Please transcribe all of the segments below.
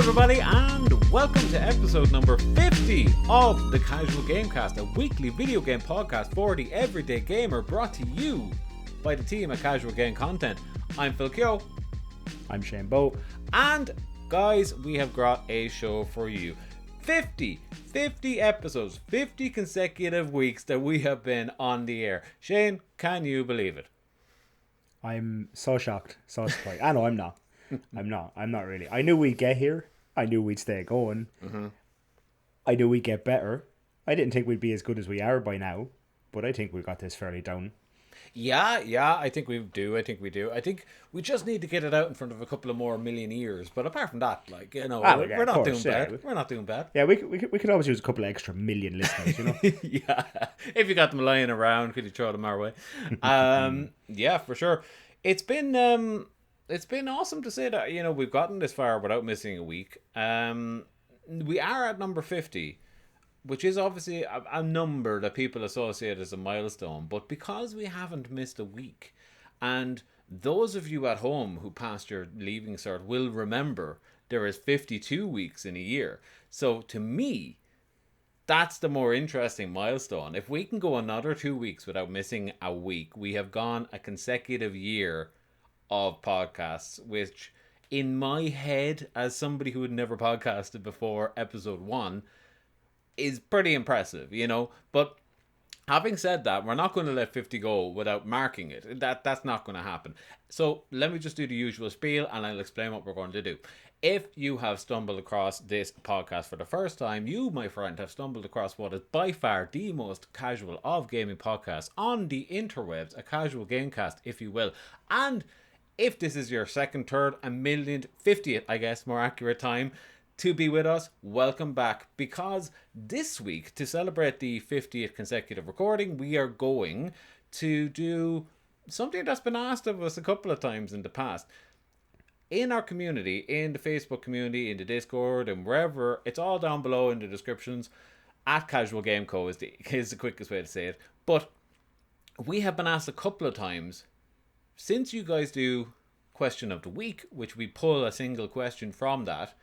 everybody, and welcome to episode number 50 of the Casual Gamecast, a weekly video game podcast for the everyday gamer, brought to you by the team at Casual Game Content. I'm Phil Keogh. I'm Shane Bowe. And guys, we have got a show for you. 50 episodes, 50 consecutive weeks that we have been on the air. Shane, can you believe it? I'm so shocked, so surprised. I know I'm not. I'm not really. I knew we'd get here. I knew we'd stay going. Mm-hmm. I knew we'd get better. I didn't think we'd be as good as we are by now, but I think we got this fairly down. Yeah, I think we do. I think we just need to get it out in front of a couple of more million ears. But apart from that, like, you know, we're not doing bad. We're not doing bad. Yeah, we could always use a couple of extra million listeners, you know. Yeah, if you got them lying around, could you throw them our way? Yeah, for sure. It's been awesome to say that, you know, we've gotten this far without missing a week. We are at number 50. Which is obviously a number that people associate as a milestone. But because we haven't missed a week, and those of you at home who passed your leaving cert will remember there is 52 weeks in a year. So to me, that's the more interesting milestone. If we can go another 2 weeks without missing a week, we have gone a consecutive year of podcasts, which in my head, as somebody who had never podcasted before episode 1, is pretty impressive, you know. But having said that, we're not going to let 50 go without marking it. That's not going to happen. So let me just do the usual spiel and I'll explain what we're going to do. If you have stumbled across this podcast for the first time, you, my friend, have stumbled across what is by far the most casual of gaming podcasts on the interwebs, a casual gamecast, if you will. And if this is your second, third, and millionth, 50th, I guess, more accurate time to be with us, welcome back, because this week, to celebrate the 50th consecutive recording, we are going to do something that's been asked of us a couple of times in the past. In our community, in the Facebook community, in the Discord, and wherever, it's all down below in the descriptions. At Casual Game Co is the quickest way to say it. But we have been asked a couple of times, since you guys do Question of the Week, which we pull a single question from that,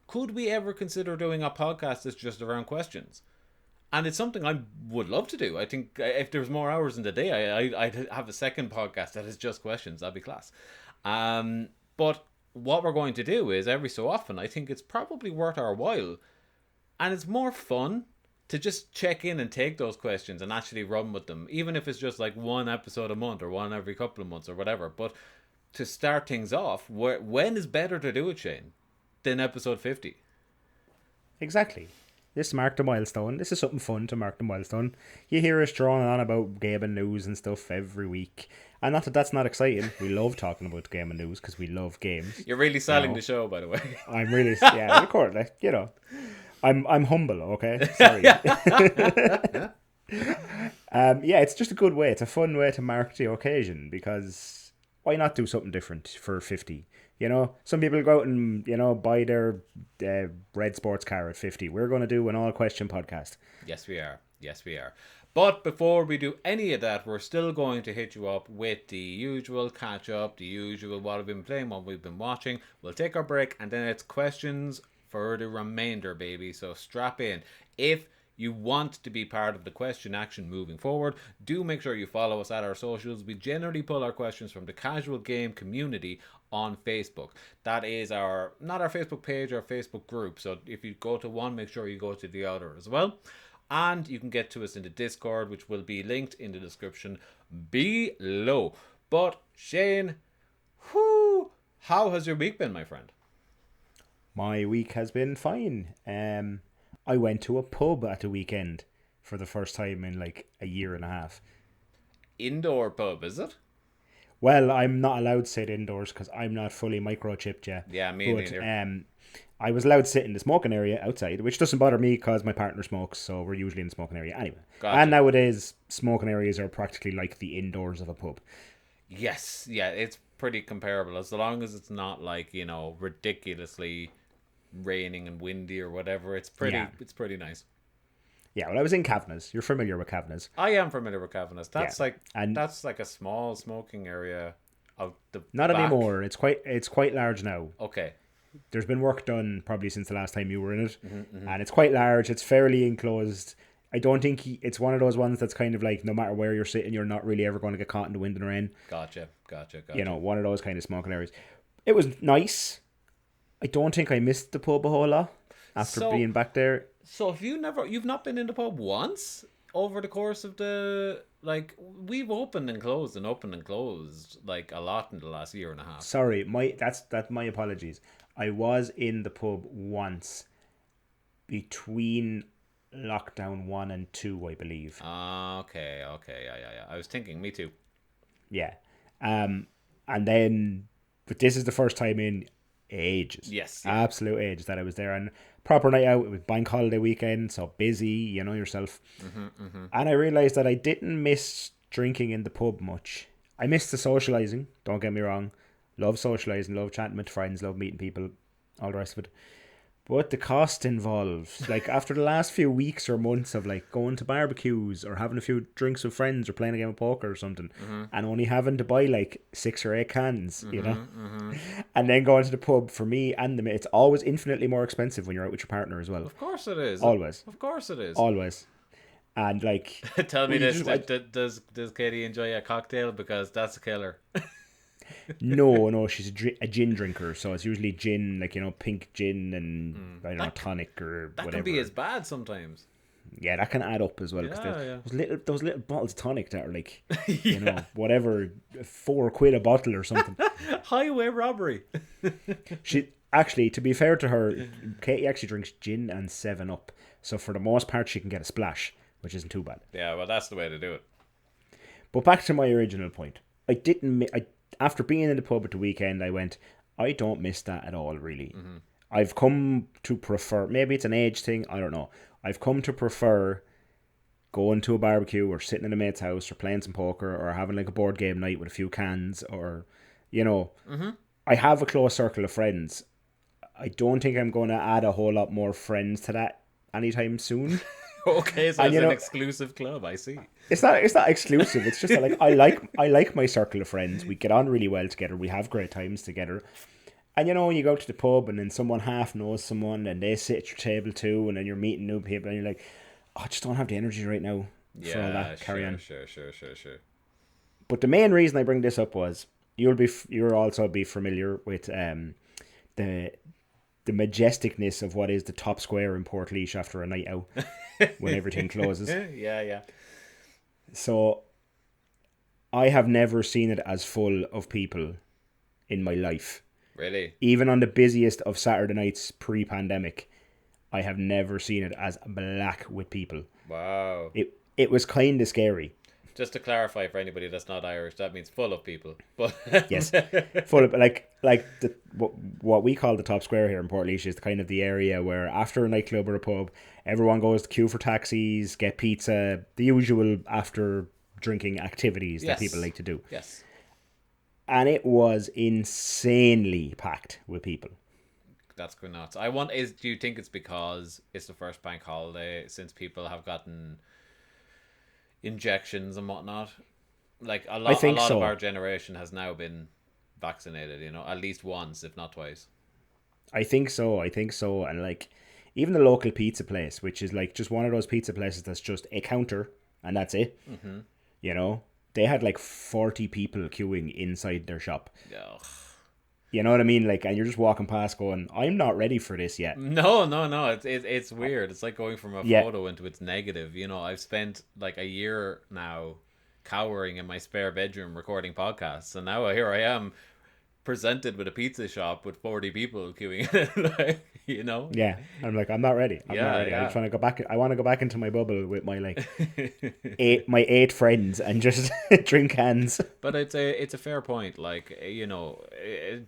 could we ever consider doing a podcast that's just around questions? And it's something I would love to do. I think if there's more hours in the day, I'd have a second podcast that is just questions. That'd be class. But what we're going to do is, every so often, I think it's probably worth our while. And it's more fun to just check in and take those questions and actually run with them. Even if it's just like one episode a month or one every couple of months or whatever. But to start things off, when is better to do it, Shane, than episode 50? Exactly. This marked a milestone. This is something fun to mark the milestone. You hear us drawing on about gaming news and stuff every week. And not that that's not exciting. We love talking about gaming news because we love games. You're really selling the show, by the way. I'm really, yeah, of course, like, you know. I'm humble, okay? Sorry. Yeah, it's just a good way. It's a fun way to mark the occasion, because why not do something different for 50? You know, some people go out and, you know, buy their red sports car at 50. We're going to do an all-question podcast. Yes, we are. But before we do any of that, we're still going to hit you up with the usual catch-up, the usual what we've been playing, what we've been watching. We'll take our break, and then it's questions for the remainder, baby. So strap in. If you want to be part of the question action moving forward, do make sure you follow us at our socials. We generally pull our questions from the Casual Game community on Facebook. That is not our Facebook page, our Facebook group. So if you go to one, make sure you go to the other as well. And you can get to us in the Discord, which will be linked in the description below. But Shane, how has your week been, my friend? My week has been fine. I went to a pub at the weekend for the first time in like a year and a half. Indoor pub, is it? Well, I'm not allowed to sit indoors because I'm not fully microchipped yet. Yeah, me neither. I was allowed to sit in the smoking area outside, which doesn't bother me because my partner smokes, so we're usually in the smoking area anyway. Gotcha. And nowadays, smoking areas are practically like the indoors of a pub. Yes, yeah, it's pretty comparable. As long as it's not like, you know, ridiculously raining and windy or whatever, it's pretty nice. Yeah, well, I was in Kavanagh's. You're familiar with Kavanagh's. I am familiar with Kavanagh's. That's like a small smoking area out the Not back. anymore. It's quite large now. Okay. there's been work done probably since the last time you were in it, and it's quite large. It's fairly enclosed. I don't think it's one of those ones that's kind of like no matter where you're sitting, you're not really ever going to get caught in the wind and rain. Gotcha. You know, one of those kind of smoking areas. It was nice. I don't think I missed the pub a whole lot after being back there. So if you've not been in the pub once over the course of like, we've opened and closed like a lot in the last year and a half. Sorry, that's my apologies. I was in the pub once between lockdown 1 and 2, I believe. Okay, yeah. I was thinking, me too. Yeah. And then, but this is the first time in ages. Yes. Yeah. Absolute ages that I was there. And proper night out. It was bank holiday weekend, so busy, you know yourself. And I realised that I didn't miss drinking in the pub much. I missed the socialising, don't get me wrong. Love socialising, love chatting with friends, love meeting people, all the rest of it. But the cost involved, like after the last few weeks or months of like going to barbecues or having a few drinks with friends or playing a game of poker or something, and only having to buy like 6 or 8 cans, you know, and then going to the pub for me and them, it's always infinitely more expensive when you're out with your partner as well. Of course it is. Always. Of course it is. Always. And like, tell me this: does Katie enjoy a cocktail? Because that's a killer. No, she's a gin drinker, so it's usually gin, like, you know, pink gin and I don't know, tonic or that whatever. That can be as bad sometimes. Yeah, that can add up as well. Yeah. Those little bottles of tonic that are like, you know, whatever, £4 a bottle or something. Highway robbery. She actually, to be fair to her, Katie actually drinks gin and 7-Up, so for the most part she can get a splash, which isn't too bad. Yeah, well, that's the way to do it. But back to my original point, after being in the pub at the weekend, I went, I don't miss that at all, really. I've come to prefer, maybe it's an age thing, I don't know. I've come to prefer going to a barbecue or sitting in a mate's house or playing some poker or having like a board game night with a few cans or, you know. I have a close circle of friends. I don't think I'm going to add a whole lot more friends to that anytime soon. Okay, so it's an exclusive club, I see. It's not exclusive. It's just that, like, I like my circle of friends. We get on really well together. We have great times together. And you know, you go to the pub and then someone half knows someone and they sit at your table too, and then you're meeting new people and you're like, oh, I just don't have the energy right now for all that carry on. Sure. But the main reason I bring this up was you'll also be familiar with the majesticness of what is the top square in Portlaoise after a night out when everything closes. Yeah. So I have never seen it as full of people in my life. Really? Even on the busiest of Saturday nights pre-pandemic, I have never seen it as black with people. Wow. It was kind of scary. Just to clarify for anybody that's not Irish, that means full of people. But yes, full of like what we call the top square here in Portlaoise is kind of the area where after a nightclub or a pub, everyone goes to queue for taxis, get pizza, the usual after drinking activities that people like to do. Yes. And it was insanely packed with people. That's good nuts. Do you think it's because it's the first bank holiday since people have gotten injections and whatnot? Like a lot of our generation has now been vaccinated, you know, at least once, if not twice. I think so. And like even the local pizza place, which is like just one of those pizza places that's just a counter and that's it. You know, they had like 40 people queuing inside their shop. Ugh. You know what I mean? Like, and you're just walking past going, I'm not ready for this yet. No. It's weird. It's like going from a photo into its negative. You know, I've spent like a year now cowering in my spare bedroom recording podcasts. And now here I am presented with a pizza shop with 40 people queuing. Like, you know? Yeah. I'm like, I'm not ready. I'm not ready. Yeah. I just want to go back. I want to go back into my bubble with my like eight friends and just drink cans. But it's a fair point. Like, you know,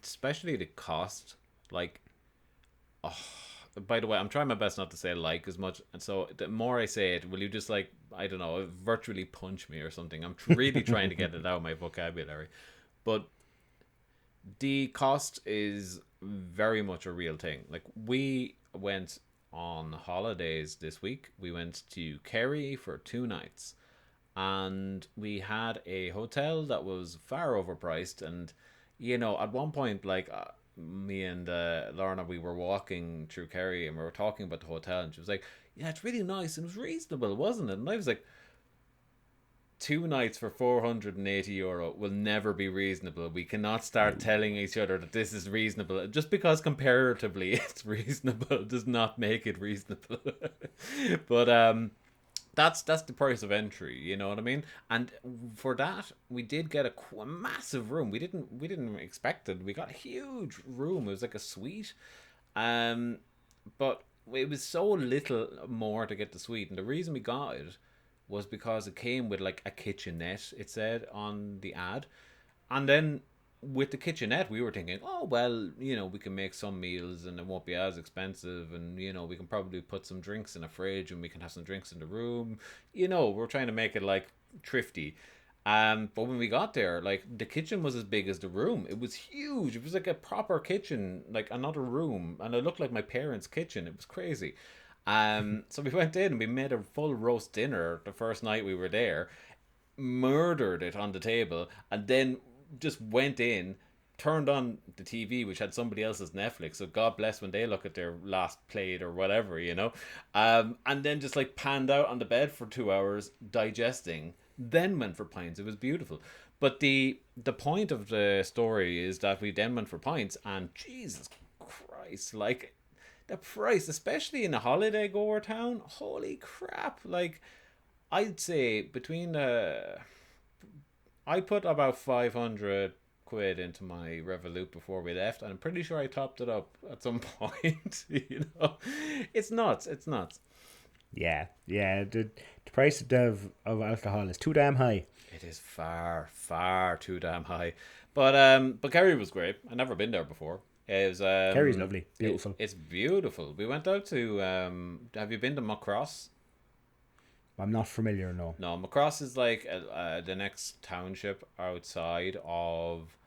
especially the cost. Like, by the way, I'm trying my best not to say like as much. And so the more I say it, will you just like, I don't know, virtually punch me or something? I'm really trying to get it out of my vocabulary. But the cost is very much a real thing. Like, we went on holidays this week. We went to Kerry for 2 nights. And we had a hotel that was far overpriced. And, you know, at one point, like, me and Lorna, we were walking through Kerry and we were talking about the hotel, and she was like, "Yeah, it's really nice. It was reasonable, wasn't it?" And I was like, 2 nights for €480 will never be reasonable. We cannot start telling each other that this is reasonable. Just because comparatively it's reasonable does not make it reasonable. But that's the price of entry, you know what I mean? And for that, we did get a massive room. We didn't expect it. We got a huge room. It was like a suite. But it was so little more to get the suite, and the reason we got it was because it came with like a kitchenette, it said on the ad. And then with the kitchenette, we were thinking, oh, well, we can make some meals and it won't be as expensive. And, we can probably put some drinks in a fridge and we can have some drinks in the room. We're trying to make it like thrifty. But when we got there, like the kitchen was as big as the room. It was huge. It was like a proper kitchen, like another room. And it looked like my parents' kitchen. It was crazy. So we went in and we made a full roast dinner the first night we were there, murdered it on the table, and then just went in, turned on the TV, which had somebody else's Netflix. So God bless when they look at their last plate or whatever, and then just like panned out on the bed for 2 hours digesting. Then went for pints. It was beautiful. But the point of the story is that we then went for pints, and Jesus Christ, like, the price, especially in a holiday goer town, holy crap. Like, I'd say I put about 500 quid into my Revolut before we left, and I'm pretty sure I topped it up at some point. It's nuts. Yeah. The price of alcohol is too damn high. It is far, far too damn high. But Kerry was great. I've never been there before. It was, Kerry's lovely, beautiful. It's beautiful. We went out to. Have you been to Muckross? I'm not familiar, no. No, Muckross is like the next township outside of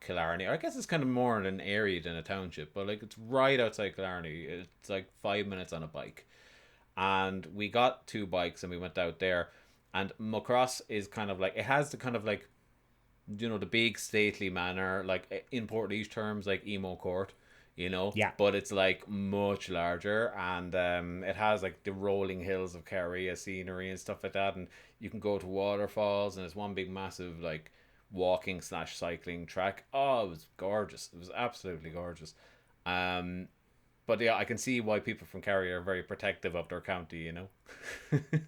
Killarney. I guess it's kind of more an area than a township, but like it's right outside Killarney. It's like 5 minutes on a bike, and we got 2 bikes and we went out there. And Muckross is kind of like, it has the kind of like, the big stately manor, like in Portlaoise terms, like Emo Court, Yeah. But it's like much larger, and it has like the rolling hills of Kerry as scenery and stuff like that, and you can go to waterfalls, and it's one big massive like walking/cycling track. Oh, it was gorgeous. It was absolutely gorgeous. But yeah, I can see why people from Kerry are very protective of their county,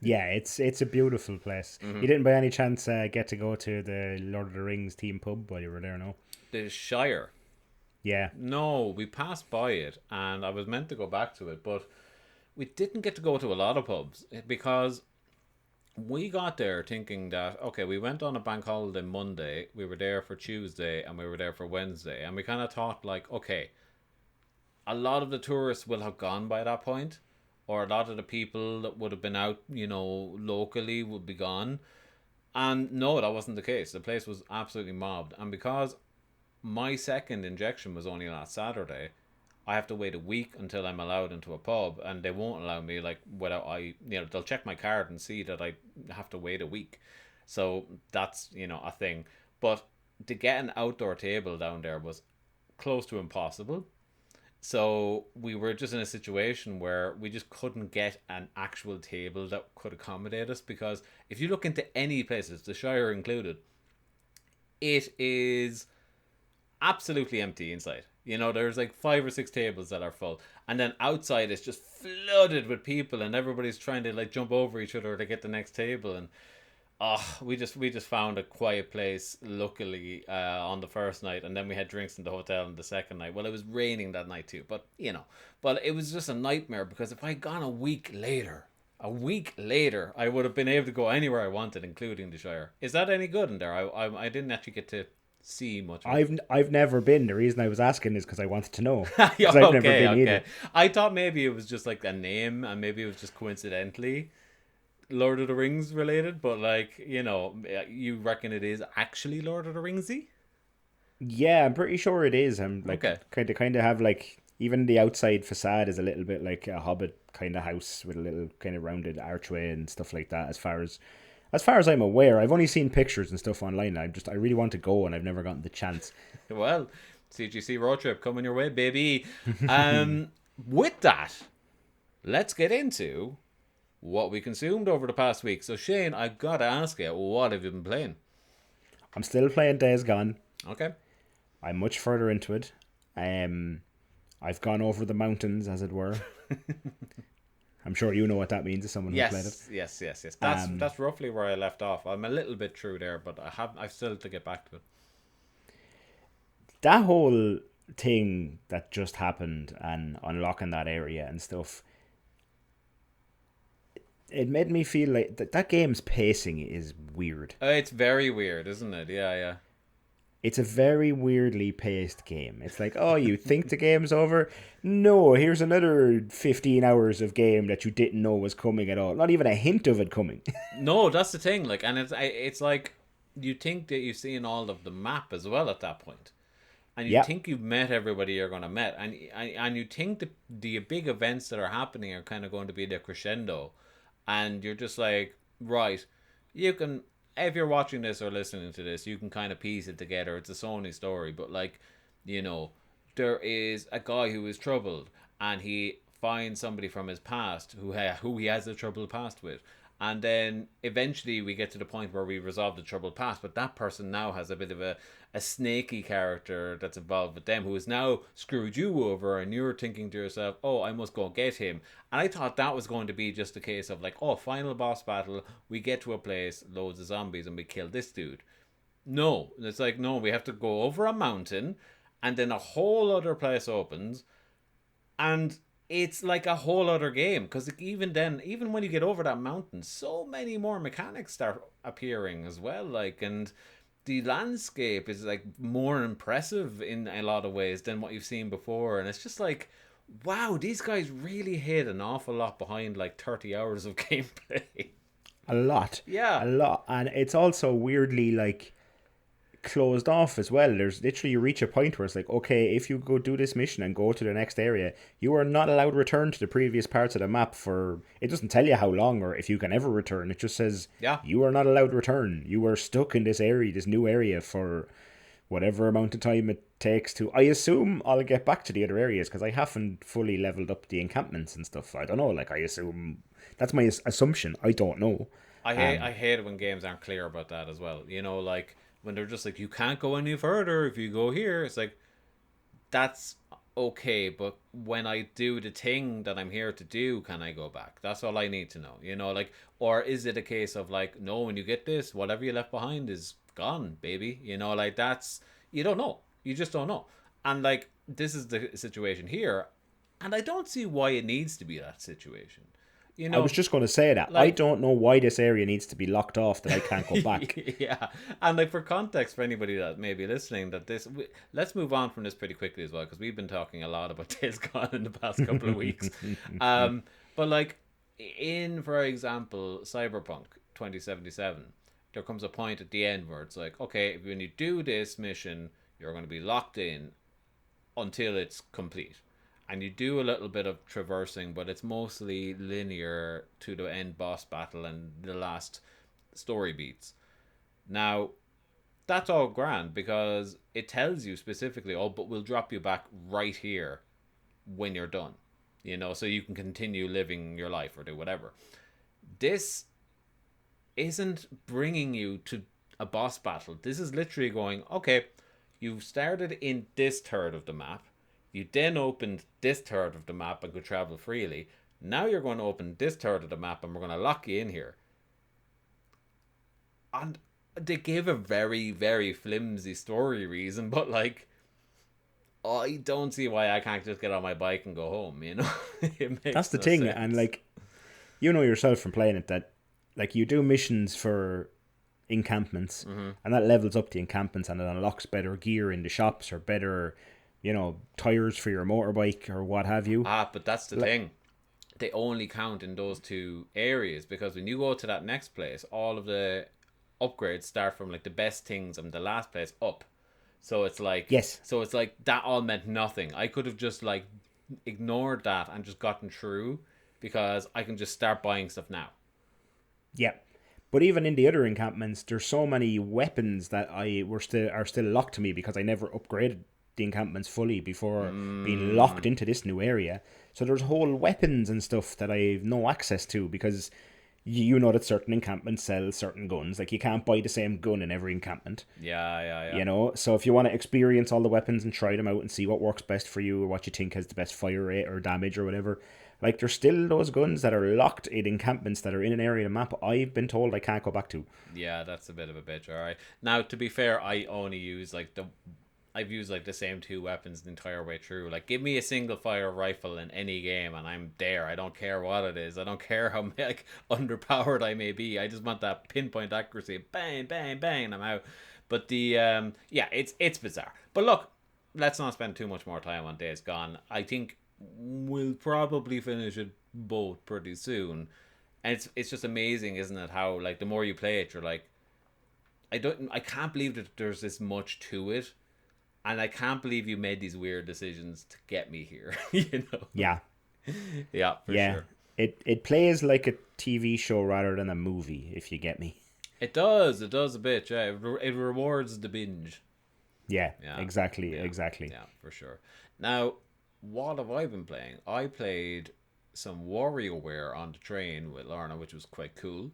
Yeah, it's a beautiful place. You didn't by any chance get to go to the Lord of the Rings theme pub while you were there, no? The Shire. Yeah. No, we passed by it, and I was meant to go back to it, but we didn't get to go to a lot of pubs because we got there thinking that, okay, we went on a bank holiday Monday, we were there for Tuesday, and we were there for Wednesday, and we kind of thought like, okay, a lot of the tourists will have gone by that point, or a lot of the people that would have been out, locally would be gone. And no, that wasn't the case. The place was absolutely mobbed. And because my second injection was only last Saturday, I have to wait a week until I'm allowed into a pub, and they won't allow me, like, without they'll check my card and see that I have to wait a week. So that's, a thing. But to get an outdoor table down there was close to impossible. So we were just in a situation where we just couldn't get an actual table that could accommodate us, because if you look into any places, the Shire included, it is absolutely empty inside. There's like 5 or 6 tables that are full, and then outside it's just flooded with people, and everybody's trying to like jump over each other to get the next table. And we just found a quiet place luckily on the first night, and then we had drinks in the hotel on the second night. Well, it was raining that night too, but but it was just a nightmare, because if I had gone a week later, I would have been able to go anywhere I wanted, including the Shire. Is that any good in there? I didn't actually get to see much. I've never been. The reason I was asking is because I wanted to know. Okay, I've never been either. I thought maybe it was just like a name, and maybe it was just coincidentally Lord of the Rings related, but like, you reckon it is actually Lord of the Ringsy? Yeah, I'm pretty sure it is. I'm like, okay. kind of have like, even the outside facade is a little bit like a Hobbit kind of house with a little kind of rounded archway and stuff like that. As far as I'm aware, I've only seen pictures and stuff online. I really want to go, and I've never gotten the chance. Well, CGC road trip coming your way, baby. With that, let's get into what we consumed over the past week. So Shane, I've got to ask you, what have you been playing? I'm still playing Days Gone. Okay. I'm much further into it. I've gone over the mountains, as it were. I'm sure you know what that means as someone who played it. Yes. That's roughly where I left off. I'm a little bit through there, but I've still to get back to it. That whole thing that just happened and unlocking that area and stuff, it made me feel like that game's pacing is weird. It's very weird, isn't it? Yeah. It's a very weirdly paced game. It's like, oh, you think the game's over? No, here's another 15 hours of game that you didn't know was coming at all. Not even a hint of it coming. No, that's the thing. Like, and it's like you think that you've seen all of the map as well at that point. And you think you've met everybody you're going to meet. And you think the big events that are happening are kind of going to be the crescendo. And you're just like, right, you can... If you're watching this or listening to this, you can kind of piece it together. It's a Sony story, but like, you know, there is a guy who is troubled, and he finds somebody from his past who he has a troubled past with, and then eventually we get to the point where we resolve the troubled past. But that person now has a bit of a snaky character that's involved with them, who has now screwed you over, and you're thinking to yourself, oh, I must go get him. And I thought that was going to be just a case of like, oh, final boss battle, we get to a place, loads of zombies, and we kill this dude. No, it's like, no, we have to go over a mountain, and then a whole other place opens, and it's like a whole other game, because even then, even when you get over that mountain, so many more mechanics start appearing as well, like, and the landscape is like more impressive in a lot of ways than what you've seen before. And it's just like, wow, these guys really hid an awful lot behind like 30 hours of gameplay. A lot. And it's also weirdly like closed off as well. There's literally, you reach a point where it's like, okay, if you go do this mission and go to the next area, you are not allowed to return to the previous parts of the map for... It doesn't tell you how long or if you can ever return. It just says you are not allowed to return. You are stuck in this area, this new area, for whatever amount of time it takes to... I assume I'll get back to the other areas, because I haven't fully leveled up the encampments and stuff. I don't know, like, I assume... That's my assumption. I don't know. I hate it when games aren't clear about that as well. You know, like, when they're just like, you can't go any further if you go here. It's like, that's okay, but when I do the thing that I'm here to do, can I go back? That's all I need to know, you know, like, or is it a case of like, no, when you get this, whatever you left behind is gone, baby, you know, like, that's, you don't know, you just don't know. And like, this is the situation here, and I don't see why it needs to be that situation. You know, I was just going to say that. Like, I don't know why this area needs to be locked off, that I can't go back. Yeah. And like, for context, for anybody that may be listening, let's move on from this pretty quickly as well, because we've been talking a lot about Days Gone in the past couple of weeks. But like, in, for example, Cyberpunk 2077, there comes a point at the end where it's like, okay, when you do this mission, you're going to be locked in until it's complete. And you do a little bit of traversing, but it's mostly linear to the end boss battle and the last story beats. Now, that's all grand, because it tells you specifically, oh, but we'll drop you back right here when you're done. You know, so you can continue living your life or do whatever. This isn't bringing you to a boss battle. This is literally going, okay, you've started in this third of the map. You then opened this third of the map and could travel freely. Now you're going to open this third of the map and we're going to lock you in here. And they gave a very, very flimsy story reason, but like, I don't see why I can't just get on my bike and go home, you know? That's the thing, sense. And like, you know yourself from playing it that like, you do missions for encampments, and that levels up the encampments, and it unlocks better gear in the shops, or better, you know, tires for your motorbike or what have you. But that's the thing. They only count in those two areas, because when you go to that next place, all of the upgrades start from like the best things and the last place up. So it's like, yes. So it's like that all meant nothing. I could have just like ignored that and just gotten through, because I can just start buying stuff now. Yeah. But even in the other encampments, there's so many weapons that are still locked to me because I never upgraded the encampments fully before being locked into this new area. So there's whole weapons and stuff that I've no access to because you know that certain encampments sell certain guns. Like, you can't buy the same gun in every encampment. Yeah. You know, so if you want to experience all the weapons and try them out and see what works best for you or what you think has the best fire rate or damage or whatever, like, there's still those guns that are locked in encampments that are in an area of the map I've been told I can't go back to. Yeah, that's a bit of a bitch. All right. Now, to be fair, I've used like the same two weapons the entire way through. Like, give me a single fire rifle in any game, and I'm there. I don't care what it is. I don't care how like underpowered I may be. I just want that pinpoint accuracy. Bang, bang, bang, and I'm out. But yeah, it's bizarre. But look, let's not spend too much more time on Days Gone. I think we'll probably finish it both pretty soon. And it's just amazing, isn't it? How, like, the more you play it, you're like, I can't believe that there's this much to it, and I can't believe you made these weird decisions to get me here. You know? Yeah. Yeah, for sure. It plays like a TV show rather than a movie, if you get me. It does a bit. Yeah, it rewards the binge. Yeah. Exactly. Yeah, for sure. Now, what have I been playing? I played some WarioWare on the train with Lorna, which was quite cool.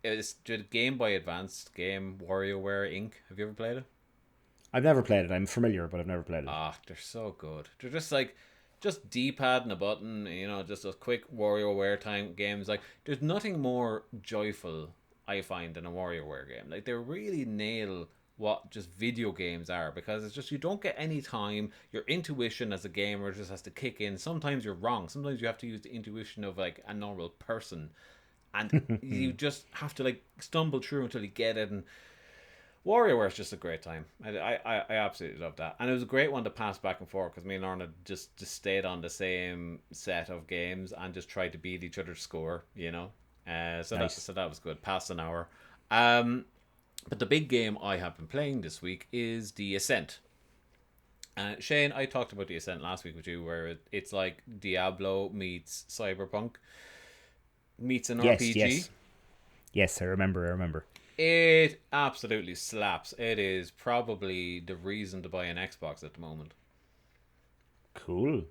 It's the Game Boy Advanced game, WarioWare Inc. Have you ever played it? I've never played it. I'm familiar, but I've never played it. Ah, they're so good. They're just like, just D-pad and a button, you know, just a quick WarioWare time games. Like, there's nothing more joyful, I find, than a WarioWare game. Like, they really nail what just video games are, because it's just, you don't get any time. Your intuition as a gamer just has to kick in. Sometimes you're wrong. Sometimes you have to use the intuition of like a normal person, and you just have to like stumble through until you get it. And WarioWare is just a great time. I absolutely love that, and it was a great one to pass back and forth because me and Lorna just stayed on the same set of games and just tried to beat each other's score. You know, so Nice. that was good. Past an hour. But the big game I have been playing this week is The Ascent. Shane, I talked about The Ascent last week with you, where it's like Diablo meets Cyberpunk meets an RPG. Yes, I remember. It absolutely slaps. It is probably the reason to buy an Xbox at the moment. Cool.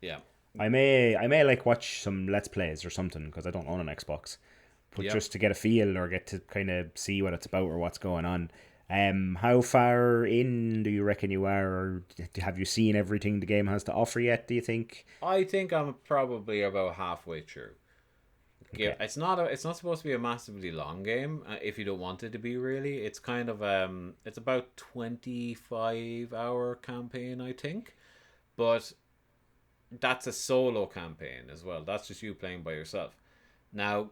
Yeah. I may like watch some Let's Plays or something because I don't own an Xbox, but Yep. just to get a feel or get to kind of see what it's about or what's going on. How far in do you reckon you are, or have you seen everything the game has to offer yet? Do you think? I think I'm probably about halfway through. Yeah, Okay. it's not supposed to be a massively long game if you don't want it to be really. It's kind of it's about 25-hour campaign, I think. But that's a solo campaign as well. That's just you playing by yourself. Now,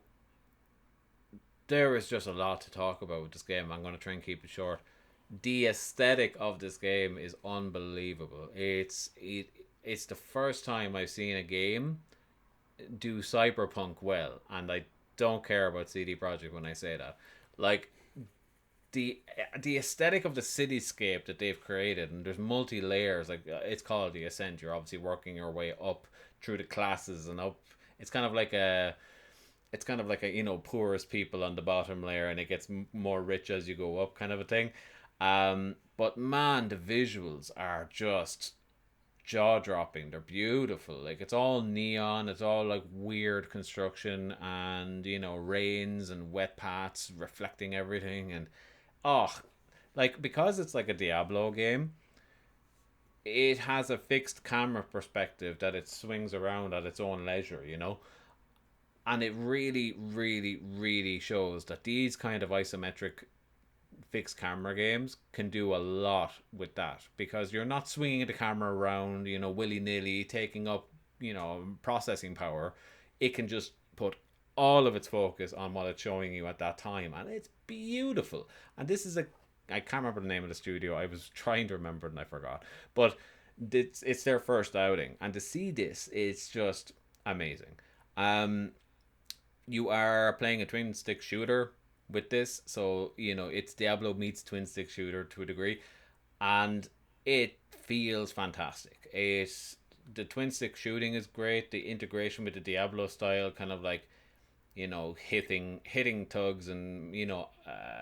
there is just a lot to talk about with this game. I'm going to try and keep it short. The aesthetic of this game is unbelievable. It's the first time I've seen a game do cyberpunk well, and I don't care about CD Projekt when I say that. Like, the aesthetic of the cityscape that they've created, and there's multi layers. Like, it's called The Ascent. You're obviously working your way up through the classes and up. It's kind of like a you know, poorest people on the bottom layer, and it gets more rich as you go up, kind of a thing. But man, the visuals are just jaw dropping. They're beautiful. Like, it's all neon. It's all like weird construction, and you know, rains and wet paths reflecting everything. And oh, like, because it's like a Diablo game, it has a fixed camera perspective that it swings around at its own leisure. You know, and it really, really, really shows that these kind of isometric fixed camera games can do a lot with that, because you're not swinging the camera around, you know, willy-nilly, taking up, you know, processing power. It can just put all of its focus on what it's showing you at that time, and it's beautiful. And this is I can't remember the name of the studio. I was trying to remember it and I forgot, but it's their first outing, and to see this, it's just amazing. You are playing a twin stick shooter with this, so you know, it's Diablo meets twin stick shooter to a degree, and it feels fantastic. The twin stick shooting is great. The integration with the Diablo style, kind of like, you know, hitting tugs and, you know,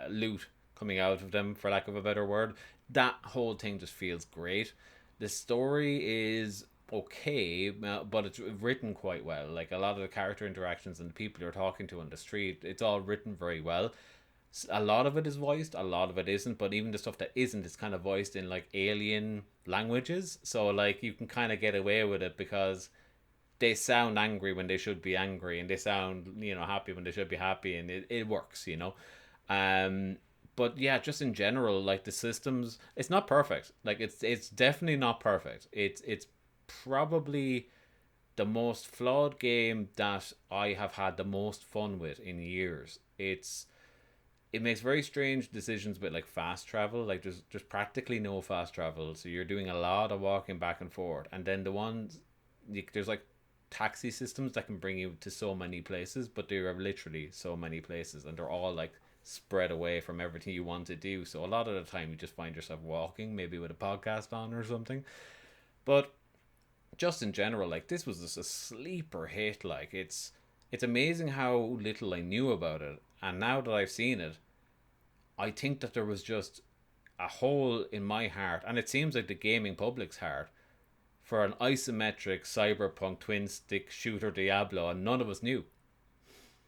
loot coming out of them, for lack of a better word. That whole thing just feels great. The story is okay, but it's written quite well. Like, a lot of the character interactions and the people you're talking to on the street, it's all written very well. A lot of it is voiced, a lot of it isn't, but even the stuff that isn't is kind of voiced in like alien languages. So like you can kind of get away with it because they sound angry when they should be angry, and they sound, happy when they should be happy, and it works. um but yeah, just in general, like the systems, it's not perfect. Like it's definitely not perfect. It's probably the most flawed game that I have had the most fun with in years. It makes very strange decisions with like fast travel. Like there's practically no fast travel, so you're doing a lot of walking back and forth. And then there's like taxi systems that can bring you to so many places, but there are literally so many places, and they're all like spread away from everything you want to do. So a lot of the time you just find yourself walking, maybe with a podcast on or something. But just in general, like this was just a sleeper hit. Like it's amazing how little I knew about it, and now that I've seen it, I think that there was just a hole in my heart, and it seems like the gaming public's heart, for an isometric cyberpunk twin stick shooter Diablo, and none of us knew.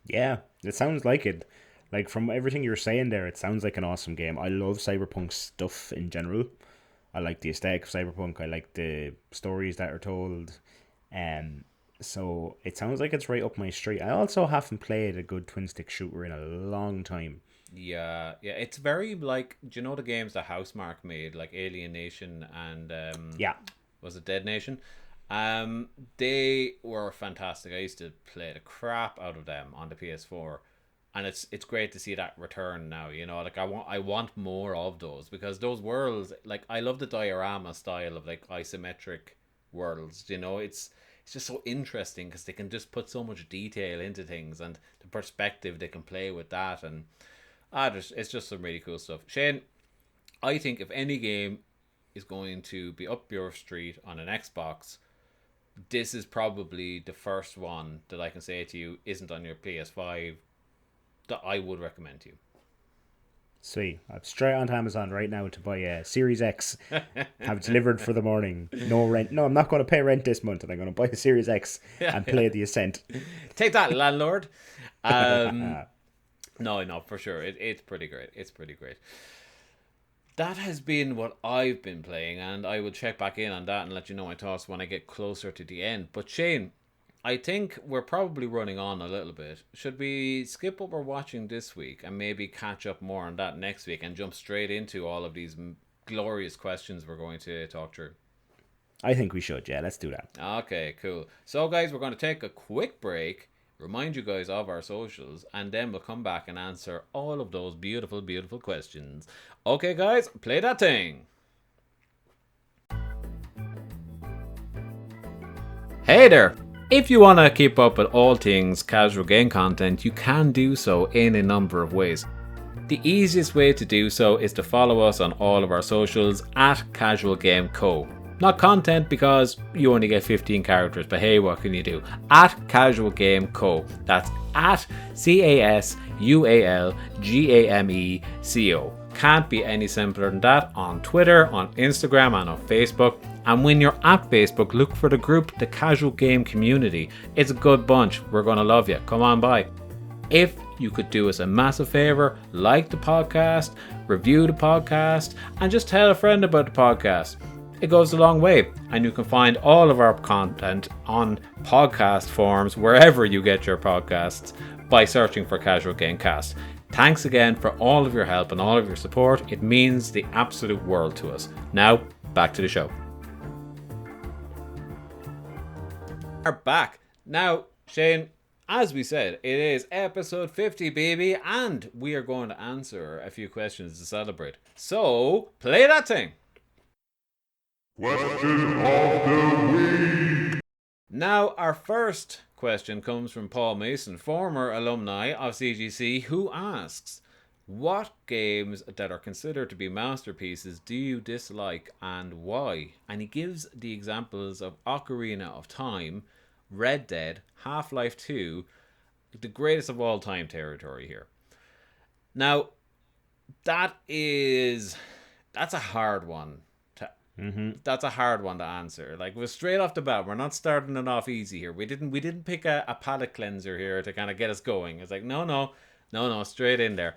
Yeah, it sounds like it. Like, from everything you're saying there, it sounds like an awesome game. I love cyberpunk stuff in general. I like the aesthetic of cyberpunk. I like the stories that are told. So it sounds like it's right up my street. I also haven't played a good twin stick shooter in a long time. Yeah, it's very like, do you know the games that Housemarque made, like Alien Nation and Yeah, was it Dead Nation? They were fantastic. I used to play the crap out of them on the PS4, and it's great to see that return now. Like I want more of those, because those worlds, like I love the diorama style of like isometric worlds. It's just so interesting because they can just put so much detail into things, and the perspective they can play with that, and it's just some really cool stuff. Shane, I think if any game is going to be up your street on an Xbox, this is probably the first one that I can say to you isn't on your PS5 that I would recommend to you. sweet. I'm straight onto Amazon right now to buy a Series X. Have it delivered for the morning. No rent. No, I'm not going to pay rent this month, and I'm going to buy a Series X and play The Ascent. Take that, landlord. No, for sure. It's pretty great. It's pretty great. That has been what I've been playing, and I will check back in on that and let you know my thoughts when I get closer to the end. But Shane, I think we're probably running on a little bit. Should we skip what we're watching this week and maybe catch up more on that next week and jump straight into all of these glorious questions we're going to talk through? I think we should, yeah. Let's do that. Okay, cool. So, guys, we're going to take a quick break, remind you guys of our socials, and then we'll come back and answer all of those beautiful, beautiful questions. Okay, guys, play that thing. Hey there! If you want to keep up with all things casual game content, you can do so in a number of ways. The easiest way to do so is to follow us on all of our socials at Casual Game Co. Not content, because you only get 15 characters, but hey, what can you do? At Casual Game Co. That's at CASUALGAMECO. Can't be any simpler than that. On Twitter, on Instagram, and on Facebook. And when you're at Facebook, look for the group, the Casual Game Community. It's a good bunch. We're going to love you. Come on by. If you could do us a massive favor, like the podcast, review the podcast, and just tell a friend about the podcast. It goes a long way, and you can find all of our content on podcast forums wherever you get your podcasts by searching for Casual Game Cast. Thanks again for all of your help and all of your support. It means the absolute world to us. Now, back to the show. We're back. Now, Shane, as we said, it is episode 50, baby, and we are going to answer a few questions to celebrate. So, play that thing. Question of the week. Now, our first question comes from Paul Mason, former alumni of CGC, who asks, what games that are considered to be masterpieces do you dislike and why? And he gives the examples of Ocarina of Time, Red Dead, Half-Life 2, the greatest of all time territory here. Now, That's a hard one to that's a hard one to answer. Like, we're straight off the bat, we're not starting it off easy here. We didn't pick a palate cleanser here to kind of get us going. It's like, no, straight in there.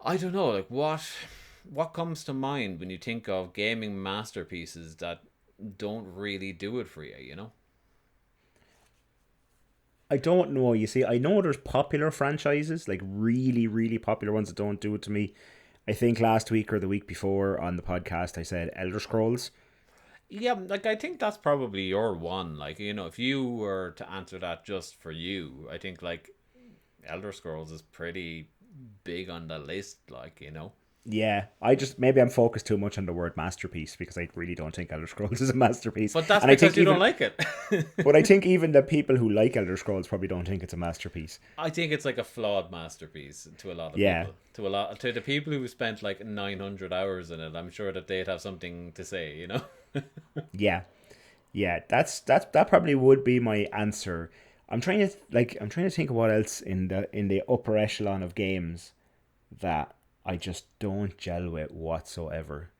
I don't know, like, what comes to mind when you think of gaming masterpieces that don't really do it for you, you know? I don't know. You see, I know there's popular franchises, like really, really popular ones that don't do it to me. I think last week or the week before on the podcast, I said Elder Scrolls. Yeah, like, I think that's probably your one. Like, you know, if you were to answer that just for you, I think, like, Elder Scrolls is pretty big on the list, like, you know. Yeah, maybe I'm focused too much on the word masterpiece because I really don't think Elder Scrolls is a masterpiece. But that's And I because think you don't even, like it. but I think even the people who like Elder Scrolls probably don't think it's a masterpiece. I think it's like a flawed masterpiece to a lot of Yeah, people. To the people who spent like 900 hours in it, I'm sure that they'd have something to say, you know. yeah, yeah. That probably would be my answer. I'm trying to think of what else in the upper echelon of games that I just don't gel with whatsoever.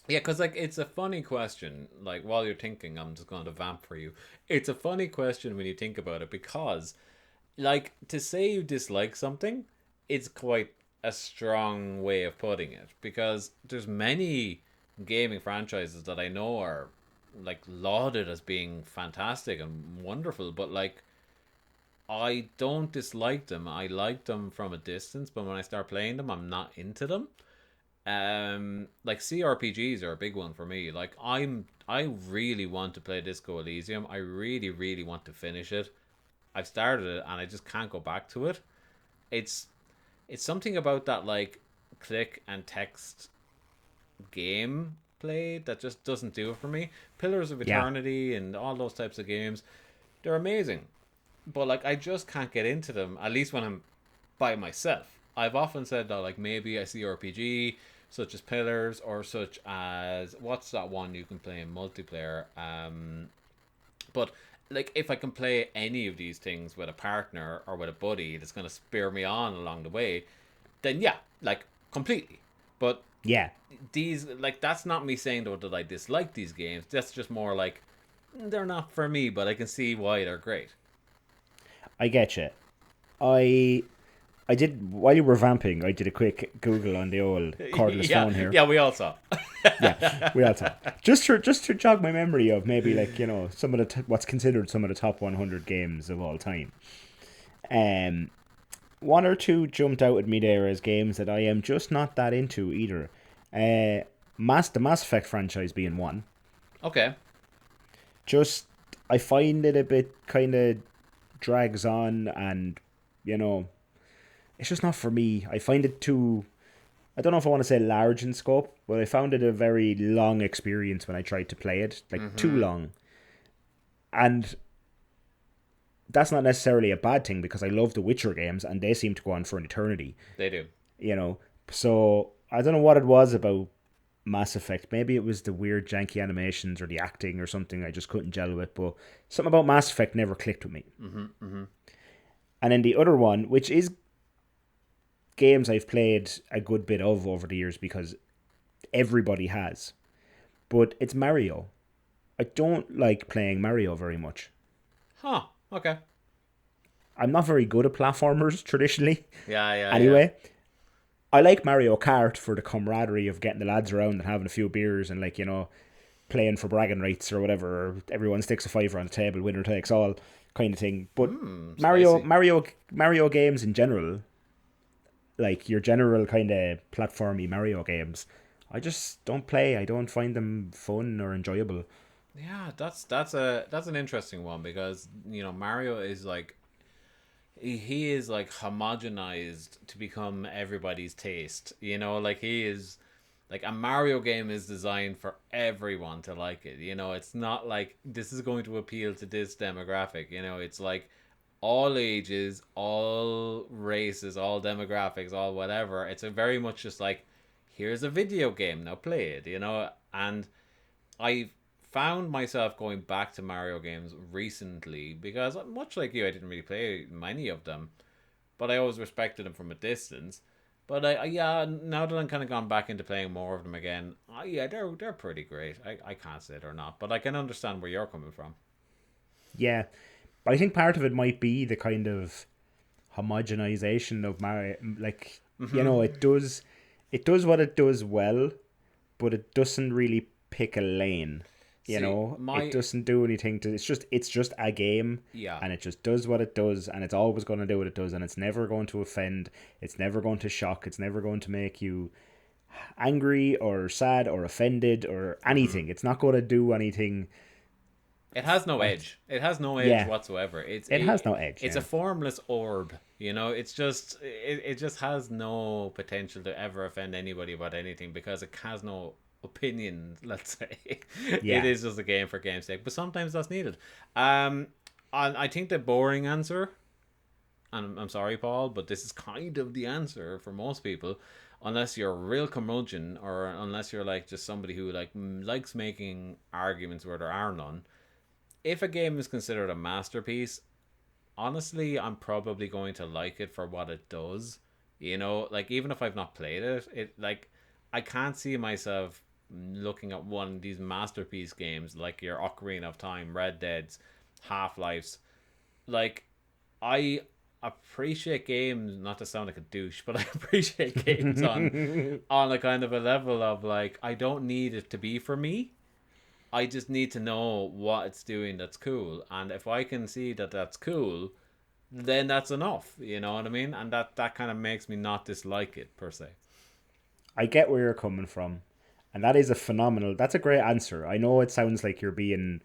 Yeah, because, like, it's a funny question. Like, while you're thinking, I'm just going to vamp for you. It's a funny question when you think about it, because, like, to say you dislike something, it's quite a strong way of putting it, because there's many gaming franchises that I know are, like, lauded as being fantastic and wonderful, but, like, I don't dislike them. I like them from a distance, but when I start playing them, I'm not into them. Like, CRPGs are a big one for me. Like, I really want to play Disco Elysium. I really, really want to finish it. I've started it and I just can't go back to it. It's it's something about that, like, click and text game play that just doesn't do it for me. Pillars of Yeah, Eternity and all those types of games, they're amazing. But, like, I just can't get into them, at least when I'm by myself. I've often said that, like, maybe I see RPG such as Pillars, or such as, what's that one you can play in multiplayer? But, like, if I can play any of these things with a partner or with a buddy that's going to spur me on along the way, then yeah, like, completely. But yeah. these, like, that's not me saying though that I dislike these games. That's just more like, they're not for me, but I can see why they're great. I get you. I I did while you were vamping. I did a quick Google on the old cordless Yeah, phone here. yeah, we all saw. Yeah, we all talk. Just to jog my memory of maybe, like, some of the what's considered some of the top 100 games of all time. Um, One or two jumped out at me there as games that I am just not that into either. The Mass Effect franchise being one. Okay. Just I find it a bit kind of drags on, and you know it's just not for me. I find it too. I don't know if I want to say large in scope, but I found it a very long experience when I tried to play it, like too long. And that's not necessarily a bad thing because I love the Witcher games and they seem to go on for an eternity, They do. you know. So I don't know what it was about Mass Effect. Maybe it was the weird janky animations or the acting or something I just couldn't gel with, but something about Mass Effect never clicked with me. And then the other one, which is games I've played a good bit of over the years because everybody has, but it's Mario. I don't like playing Mario very much. Huh. Okay. I'm not very good at platformers traditionally. Yeah, yeah, yeah. Anyway, I like Mario Kart for the camaraderie of getting the lads around and having a few beers and, like, playing for bragging rights or whatever. Or everyone sticks a fiver on the table, winner takes all kind of thing. But Spicy. Mario games in general, like your general kind of platformy Mario games, I just don't play. I don't find them fun or enjoyable. Yeah, that's an interesting one, because Mario is like, he is like homogenized to become everybody's taste. Like, he is like, a Mario game is designed for everyone to like it. It's not like this is going to appeal to this demographic. It's like all ages, all races, all demographics, all whatever. It's a very much just like, here's a video game, now play it. And I found myself going back to Mario games recently because, much like you, I didn't really play many of them, but I always respected them from a distance. But yeah, now that I'm kind of gone back into playing more of them again, yeah, they're pretty great. I can't say they're not, but I can understand where you're coming from. Yeah, but I think part of it might be the kind of homogenization of Mario. Like, it does what it does well, but it doesn't really pick a lane. See, It doesn't do anything to. It's just a game, yeah. and it just does what it does, and it's always going to do what it does, and it's never going to offend. It's never going to shock. It's never going to make you angry or sad or offended or anything. It's not going to do anything. It has no edge. It has no edge Yeah. whatsoever. It has no edge. It's Yeah. a formless orb. It's just it just has no potential to ever offend anybody about anything because it has no opinion. Let's say Yeah. it is just a game for game's sake. But sometimes that's needed. And I think the boring answer, and I'm sorry, Paul, but this is kind of the answer for most people, unless you're a real curmudgeon or unless you're like just somebody who likes making arguments where there are none. If a game is considered a masterpiece, honestly, I'm probably going to like it for what it does. Like even if I've not played it I can't see myself looking at one of these masterpiece games like your Ocarina of Time, Red Dead's, Half-Life's. Like, I appreciate games, not to sound like a douche, but I appreciate games on a kind of a level of like, I don't need it to be for me. I just need to know what it's doing that's cool. And if I can see that that's cool, then that's enough. You know what I mean? And that kind of makes me not dislike it, per se. I get where you're coming from, and that's a great answer. I know it sounds like you're being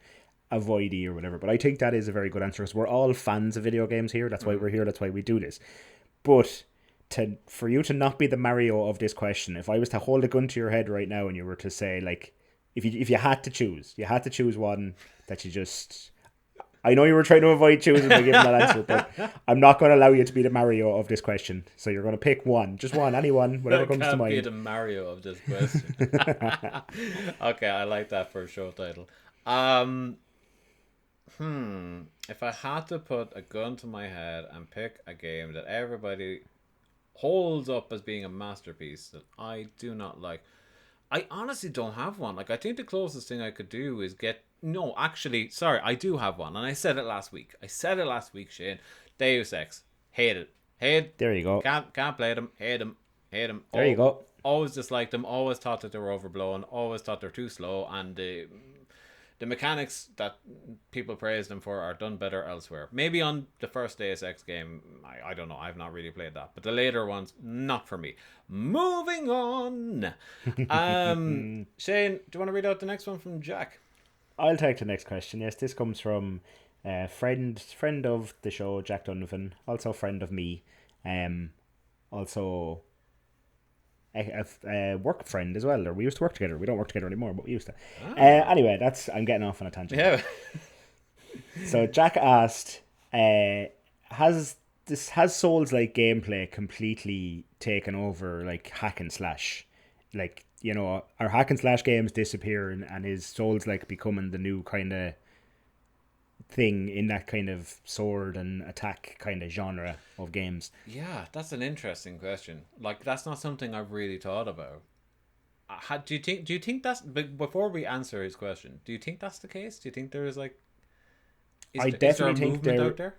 avoidy or whatever, but I think that is a very good answer because we're all fans of video games here. That's why we're here. That's why we do this. But for you to not be the Mario of this question, if I was to hold a gun to your head right now and you were to say like, if you had to choose one that you just. I know you were trying to avoid choosing by giving that answer, but I'm not going to allow you to be the Mario of this question. So you're going to pick one, just one, anyone, whatever comes to Can't be mind. the Mario of this question. Okay, I like that for a show title. If I had to put a gun to my head and pick a game that everybody holds up as being a masterpiece that I do not like, I honestly don't have one. Like, I think the closest thing I could do is no, actually, sorry, I do have one, and I said it last week. Shane. Deus Ex. Hate it. There you go. Can't play them. Hate them. There you go. Always disliked them. Always thought that they were overblown. Always thought they're too slow, and the mechanics that people praise them for are done better elsewhere. Maybe on the first Deus Ex game, I don't know. I've not really played that, but the later ones, not for me. Moving on. Shane, do you want to read out the next one from Jack? I'll take the next question. Yes, this comes from friend of the show, Jack Donovan, also friend of me, also a work friend as well. Or we used to work together. We don't work together anymore, but we used to. Anyway, I'm getting off on a tangent. Yeah. So Jack asked, has Souls-like gameplay completely taken over like hack and slash? Like, our hack and slash games disappear and is Souls-like becoming the new kind of thing in that kind of sword and attack kind of genre of games? Yeah, that's an interesting question. Like, that's not something I've really thought about. Do you think that's, before we answer his question, do you think that's the case? Do you think there is like, I definitely think movement out there?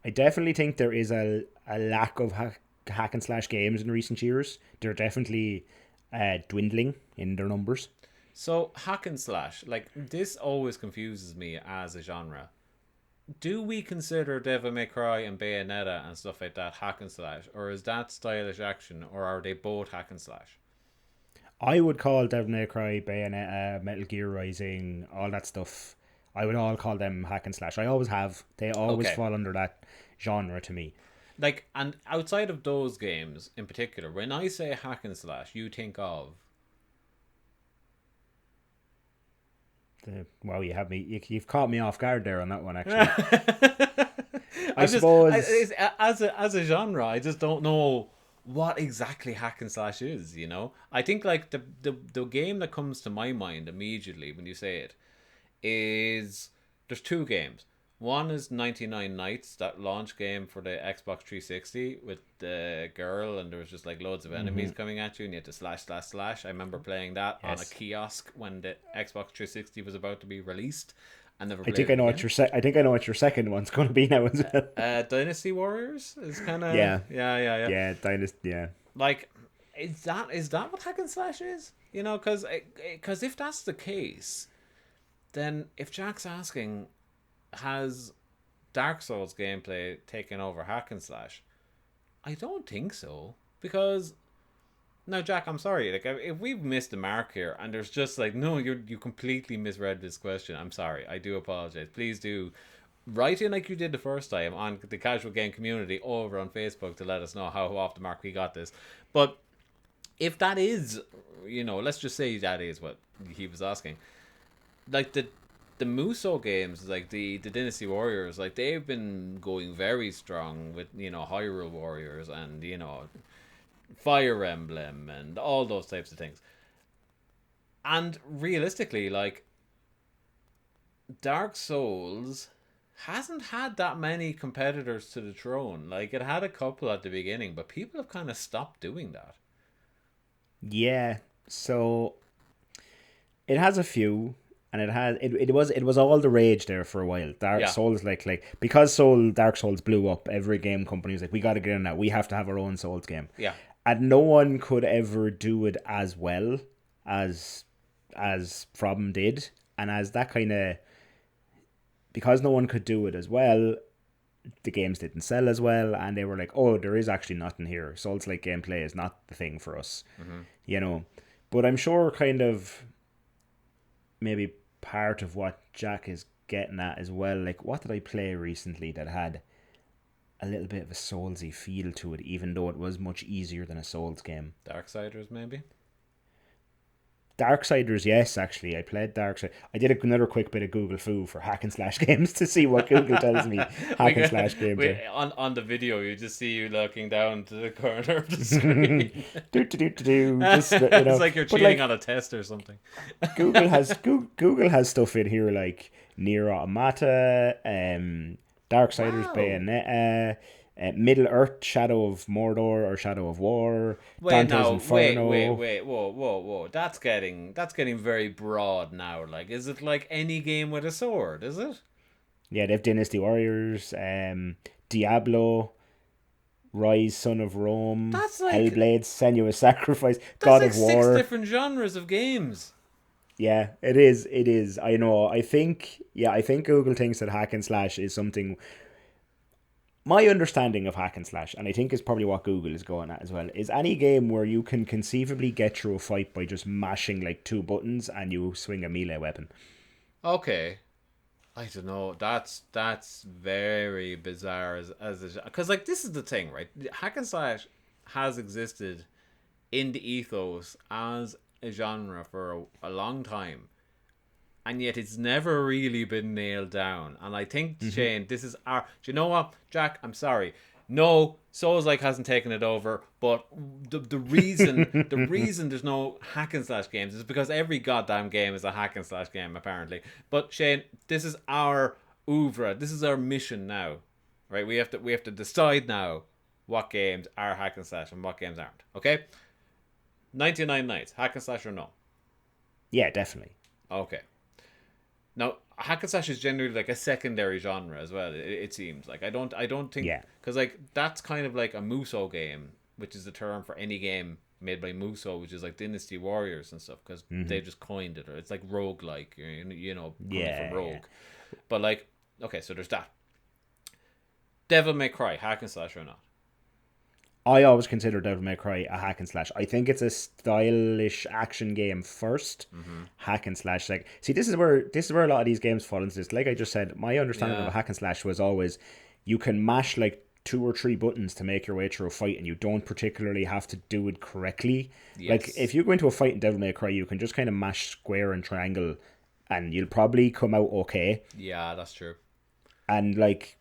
I definitely think there is a lack of hack and slash games in recent years. They're definitely dwindling in their numbers. So hack and slash, like, this always confuses me as a genre. Do we consider Devil May Cry and Bayonetta and stuff like that hack and slash, or is that stylish action, or are they both hack and slash? I would call Devil May Cry, Bayonetta, Metal Gear Rising, all that stuff, I would all call them hack and slash. I always have. They always fall under that genre to me. Like, and outside of those games in particular, when I say hack and slash, you think of... Wow, you have me. You've caught me off guard there on that one, actually. I suppose as a genre, I just don't know what exactly hack and slash is. I think like the game that comes to my mind immediately when you say it is, there's two games. One is 99 Nights, that launch game for the Xbox 360 with the girl, and there was just like loads of enemies coming at you, and you had to slash, slash, slash. I remember playing that on a kiosk when the Xbox 360 was about to be released. I never played I think I know what I think I know what your second one's going to be now as well. Dynasty Warriors is kind of yeah, Dynasty, yeah. Like, is that what hack and slash is? You know, because if that's the case, then if Jack's asking, has Dark Souls gameplay taken over hack and slash? I don't think so, because now, Jack, I'm sorry, like if we've missed the mark here, and there's just like, no, you completely misread this question. I'm sorry, I do apologize. Please do write in like you did the first time on the casual game community over on Facebook to let us know how off the mark we got this. But if that is, you know, let's just say that is what he was asking, like the Muso games, like the Dynasty Warriors, like they've been going very strong with, you know, Hyrule Warriors and, you know, Fire Emblem and all those types of things. And realistically, like, Dark Souls hasn't had that many competitors to the throne. Like, it had a couple at the beginning, but people have kind of stopped doing that. Yeah, so it has a few, and it was all the rage there for a while. Dark Souls, like because Dark Souls blew up, every game company was like, we got to get in that. We have to have our own Souls game. Yeah, and no one could ever do it as well as From did, and as that kind of, because no one could do it as well, the games didn't sell as well, and they were like, oh, there is actually nothing here. Souls-like gameplay is not the thing for us, you know. But I'm sure kind of maybe part of what Jack is getting at as well, like, what did I play recently that had a little bit of a Soulsy feel to it, even though it was much easier than a Souls game? Darksiders, maybe? Darksiders, yes, actually. I played Darksiders. I did another quick bit of Google Foo for hack and slash games to see what Google tells me hack and slash games are. On the video, you just see you looking down to the corner of the screen. Just, you know, it's like you're cheating on a test or something. Google has stuff in here like Nier Automata, Darksiders, Bayonetta, Middle Earth, Shadow of Mordor or Shadow of War, Dante's Inferno. Wait, whoa. That's getting very broad now. Like, is it like any game with a sword, is it? Yeah, they have Dynasty Warriors, Diablo, Rise, Son of Rome, that's like, Hellblade, Senua's Sacrifice, God of War. 6 different genres of games. Yeah, it is. I know. I think Google thinks that hack and slash is something. My understanding of hack and slash, and I think is probably what Google is going at as well, is any game where you can conceivably get through a fight by just mashing like 2 buttons and you swing a melee weapon. Okay, I don't know. That's very bizarre because like this is the thing, right? Hack and slash has existed in the ethos as a genre for a long time. And yet it's never really been nailed down. And I think, Shane, this is our... Do you know what, Jack? I'm sorry. No, Souls-like hasn't taken it over. But the reason there's no hack and slash games is because every goddamn game is a hack and slash game, apparently. But Shane, this is our oeuvre. This is our mission now, right? We have to decide now what games are hack and slash and what games aren't. Okay? 99 Nights, hack and slash or no? Yeah, definitely. Okay. Now, hack and slash is generally like a secondary genre as well. It seems like I don't think because like that's kind of like a Muso game, which is the term for any game made by Muso, which is like Dynasty Warriors and stuff, because they just coined it, or it's like roguelike, you know, from Rogue. Yeah. But like, okay, so there's that. Devil May Cry, hack and slash or not? I always consider Devil May Cry a hack and slash. I think it's a stylish action game first. Hack and slash, like, see, this is where a lot of these games fall into this. Like I just said, my understanding of a hack and slash was always you can mash like 2 or 3 buttons to make your way through a fight, and you don't particularly have to do it correctly. Yes. Like if you go into a fight in Devil May Cry, you can just kind of mash square and triangle, and you'll probably come out okay. Yeah, that's true. And like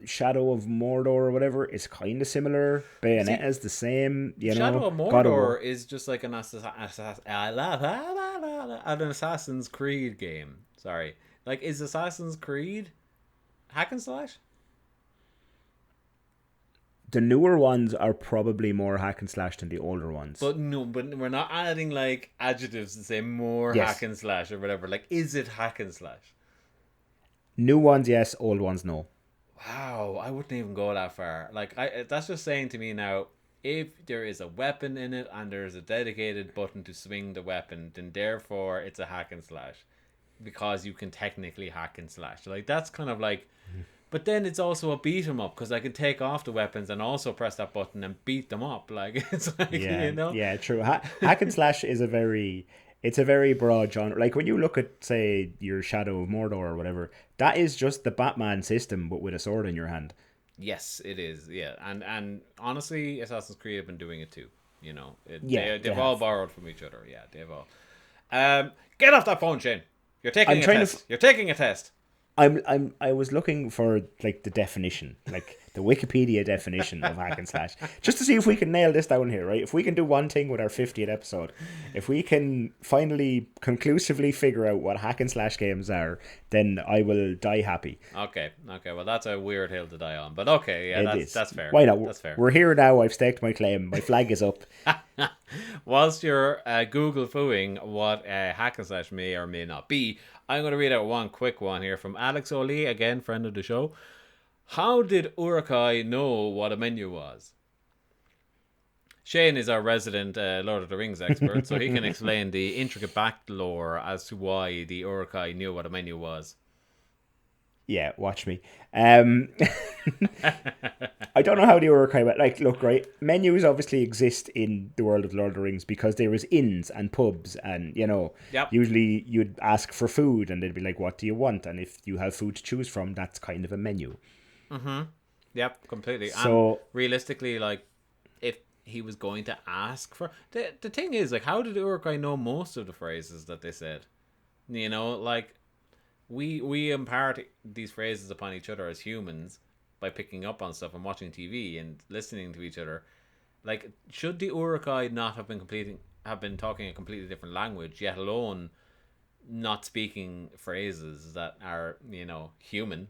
Shadow of Mordor or whatever is kind of similar. Bayonetta is the same. Shadow of Mordor is just like an Assassin's Creed game. Sorry, like, is Assassin's Creed hack and slash. The newer ones are probably more hack and slash than the older ones. But no, but we're not adding like adjectives to say more Yes. hack and slash or whatever. Like, is it hack and slash? New ones, yes. Old ones, no. Wow, I wouldn't even go that far. Like, that's just saying to me now, if there is a weapon in it and there's a dedicated button to swing the weapon, then therefore it's a hack and slash. Because you can technically hack and slash. Like, that's kind of like... But then it's also a beat 'em up, because I can take off the weapons and also press that button and beat them up. Like, it's like, Yeah, you know? yeah, true. Hack and slash is it's a very broad genre. Like when you look at, say, your Shadow of Mordor or whatever, that is just the Batman system, but with a sword in your hand. Yes, it is. Yeah, and honestly, Assassin's Creed have been doing it too. You know, they've they all have. borrowed from each other. Yeah, they've all. Get off that phone, Shane. You're taking I'm a trying to test. You're taking a test. I was looking for like the definition, like the Wikipedia definition of hack and slash, just to see if we can nail this down here, right? If we can do one thing with our 50th episode, if we can finally conclusively figure out what hack and slash games are, then I will die happy. Okay. Well, that's a weird hill to die on, but okay, yeah, that's fair. Why not? That's fair. We're here now. I've staked my claim. My flag is up. Whilst you're Google fooing what hack and slash may or may not be, I'm going to read out one quick one here from Alex O'Lee, again, friend of the show. How did Uruk-hai know what a menu was? Shane is our resident Lord of the Rings expert, so he can explain the intricate back lore as to why the Uruk-hai knew what a menu was. Yeah, watch me. I don't know how the Uruk-hai went. Like, look, right, menus obviously exist in the world of Lord of the Rings because there was inns and pubs, and Yep. usually you'd ask for food and they'd be like, what do you want? And if you have food to choose from, that's kind of a menu. Yep, completely. So- and realistically, like, if he was going to ask for... The thing is, like, how did Uruk-hai know most of the phrases that they said? You know, like... We impart these phrases upon each other as humans by picking up on stuff and watching TV and listening to each other. Like, should the Uruk-hai not have been talking a completely different language, yet alone not speaking phrases that are, human?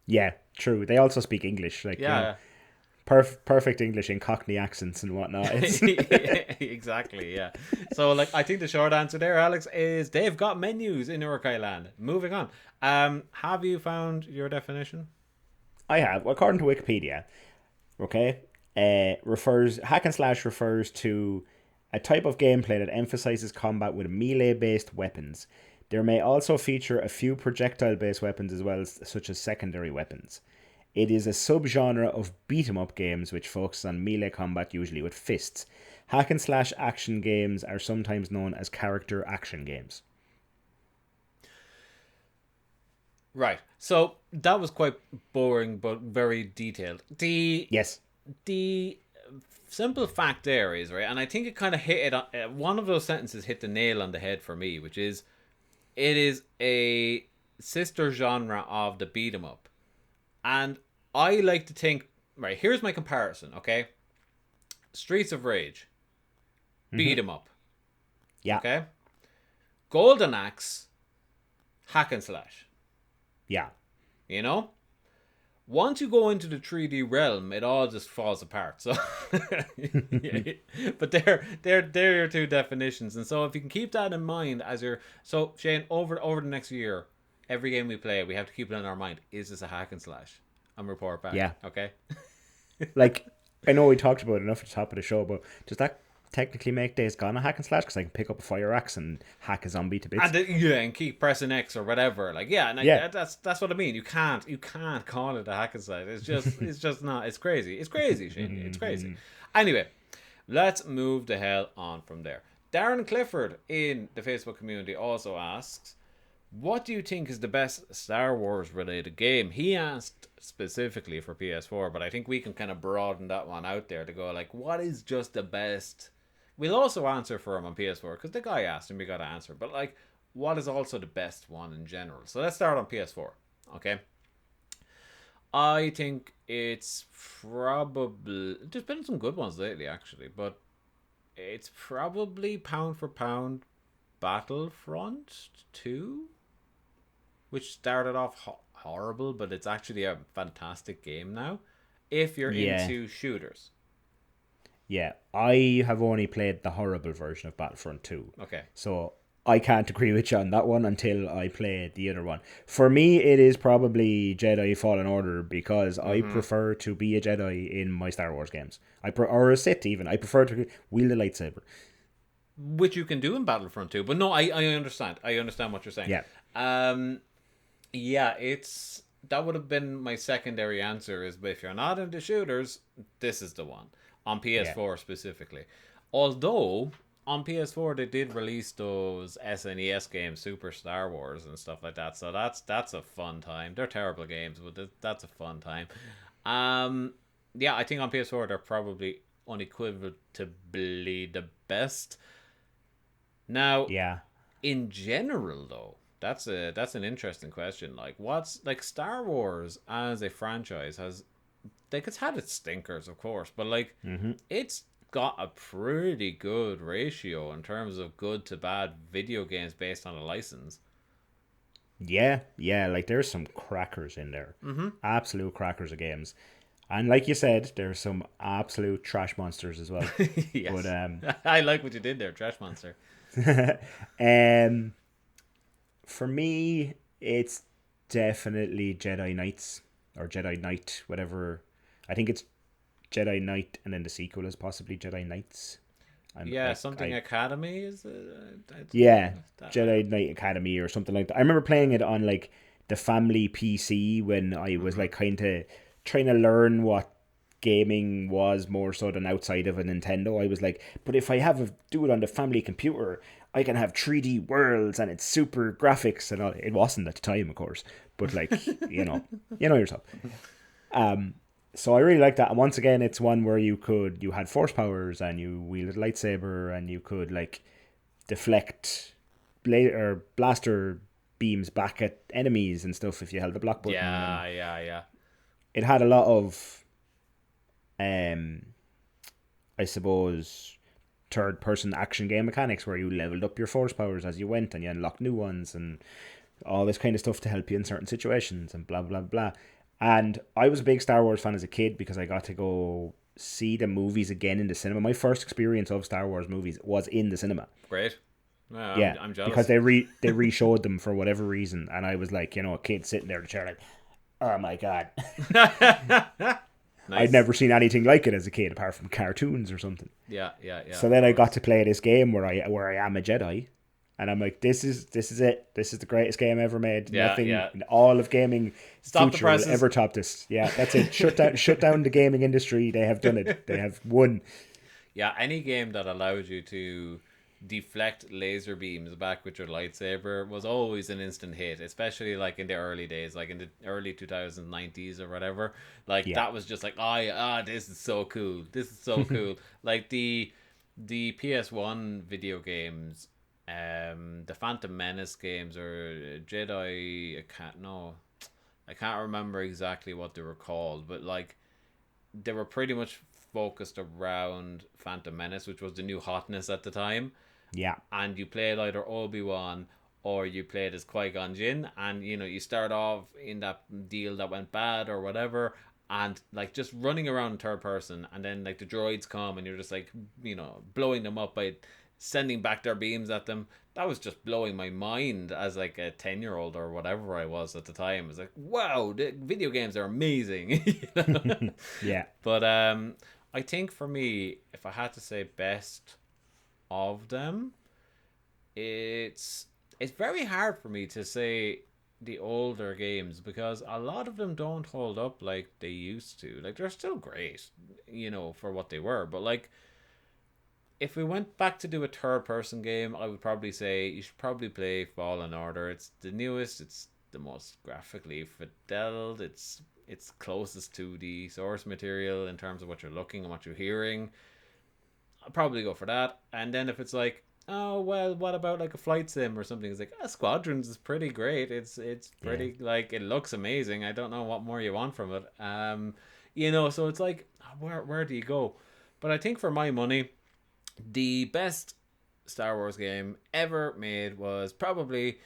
Yeah, true. They also speak English. Like, Yeah. Perfect English in Cockney accents and whatnot. Exactly, yeah. So, like, I think the short answer there, Alex, is they've got menus in Uruk-hai land. Moving on. Have you found your definition? I have. According to Wikipedia, okay, hack and slash refers to a type of gameplay that emphasizes combat with melee-based weapons. There may also feature a few projectile-based weapons as well, such as secondary weapons. It is a subgenre of beat-em-up games which focuses on melee combat, usually with fists. Hack and slash action games are sometimes known as character action games. Right. So that was quite boring, but very detailed. Yes. The simple fact there is, right, and I think it kind of hit it on, one of those sentences hit the nail on the head for me, which is, it is a sister genre of the beat 'em up. And I like to think, right, here's my comparison, okay? Streets of Rage, beat 'em up. Yeah. Okay? Golden Axe, hack and slash. Yeah. You know? Once you go into the 3D realm, it all just falls apart. So, but they're your two definitions, and so if you can keep that in mind as so Shane, over the next year, every game we play, we have to keep it in our mind: is this a hack and slash? And report back. Yeah. Okay. Like, I know we talked about it enough at the top of the show, but does that technically make Days Gone a hack and slash? Because I can pick up a fire axe and hack a zombie to bits. And keep pressing X or whatever. Like, that's what I mean. You can't call it a hack and slash. It's just not. It's crazy. It's crazy, Shane. It's crazy. Anyway, let's move the hell on from there. Darren Clifford in the Facebook community also asks, what do you think is the best Star Wars related game? He asked specifically for PS4, but I think we can kind of broaden that one out there to go like, what is just the best? We'll also answer for him on PS4 because the guy asked and we got to answer. But like, what is also the best one in general? So let's start on PS4. Okay. I think it's probably, there's been some good ones lately actually, but it's probably pound for pound Battlefront 2, which started off horrible, but it's actually a fantastic game now if you're Yeah. into shooters. Yeah, I have only played the horrible version of Battlefront 2. Okay. So I can't agree with you on that one until I play the other one. For me, it is probably Jedi Fallen Order because I prefer to be a Jedi in my Star Wars games. Or a Sith even. I prefer to wield a lightsaber. Which you can do in Battlefront 2. But no, I understand. I understand what you're saying. Yeah. Yeah, that would have been my secondary answer is, but if you're not into shooters, this is the one. On PS4 specifically. Although, on PS4 they did release those SNES games, Super Star Wars and stuff like that. So that's a fun time. They're terrible games, but that's a fun time. Yeah, I think on PS4 they're probably unequivocally the best. Now, Yeah. in general though, that's an interesting question. Like, what's like Star Wars as a franchise has, like, it's had its stinkers, of course, but like it's got a pretty good ratio in terms of good to bad video games based on a license. Yeah, like there's some crackers in there. Absolute crackers of games. And like you said, there's some absolute trash monsters as well. Yes. But I like what you did there, Trash Monster. for me, it's definitely Jedi Knights or Jedi Knight, whatever. I think it's Jedi Knight, and then the sequel is possibly Jedi Knights. Yeah, something Academy is Yeah, Jedi Knight Academy or something like that. I remember playing it on like the family PC when I was like kind of trying to learn what gaming was more so than outside of a Nintendo. I was like, but if I do it on the family computer, I can have 3D worlds and it's super graphics and all. It wasn't at the time, of course, but like you know yourself. So I really like that. And once again, it's one where you had force powers and you wielded a lightsaber and you could like deflect blaster beams back at enemies and stuff if you held the block button. Yeah. It had a lot of, I suppose, third-person action game mechanics where you leveled up your force powers as you went and you unlocked new ones and all this kind of stuff to help you in certain situations and blah, blah, blah. And I was a big Star Wars fan as a kid because I got to go see the movies again in the cinema. My first experience of Star Wars movies was in the cinema. Great. Well, Yeah, I'm jealous. because they re-showed them for whatever reason. And I was like, a kid sitting there in the chair like, oh my God. Nice. I'd never seen anything like it as a kid apart from cartoons or something. Yeah. So then I got to play this game where I am a Jedi, and I'm like, this is it. This is the greatest game ever made. Nothing in all of gaming future will ever top this. Yeah, that's it. Shut down the gaming industry. They have done it. They have won. Yeah, any game that allowed you to deflect laser beams back with your lightsaber was always an instant hit, especially like in the early days, like in the early 2090s or whatever. Like that was just like, this is so cool. This is so cool. Like the PS1 video games, the Phantom Menace games or Jedi, I can't remember exactly what they were called, but like they were pretty much focused around Phantom Menace, which was the new hotness at the time. Yeah. And you played either Obi-Wan or you played as Qui-Gon Jinn, and you start off in that deal that went bad or whatever, and like just running around third person, and then like the droids come and you're just like blowing them up by sending back their beams at them. That was just blowing my mind as like a 10-year-old or whatever I was at the time. It was like, wow, the video games are amazing. Yeah. But I think for me, if I had to say best of them, it's very hard for me to say the older games because a lot of them don't hold up like they used to. Like, they're still great, for what they were, but like if we went back to do a third person game, I would probably say you should probably play Fallen Order. It's the newest, it's the most graphically fideled, it's closest to the source material in terms of what you're looking and what you're hearing. I'll probably go for that. And then if it's like, oh well, what about like a flight sim or something? It's like, Squadrons is pretty great. It's pretty like, it looks amazing. I don't know what more you want from it. So it's like, where do you go? But I think for my money, the best Star Wars game ever made was probably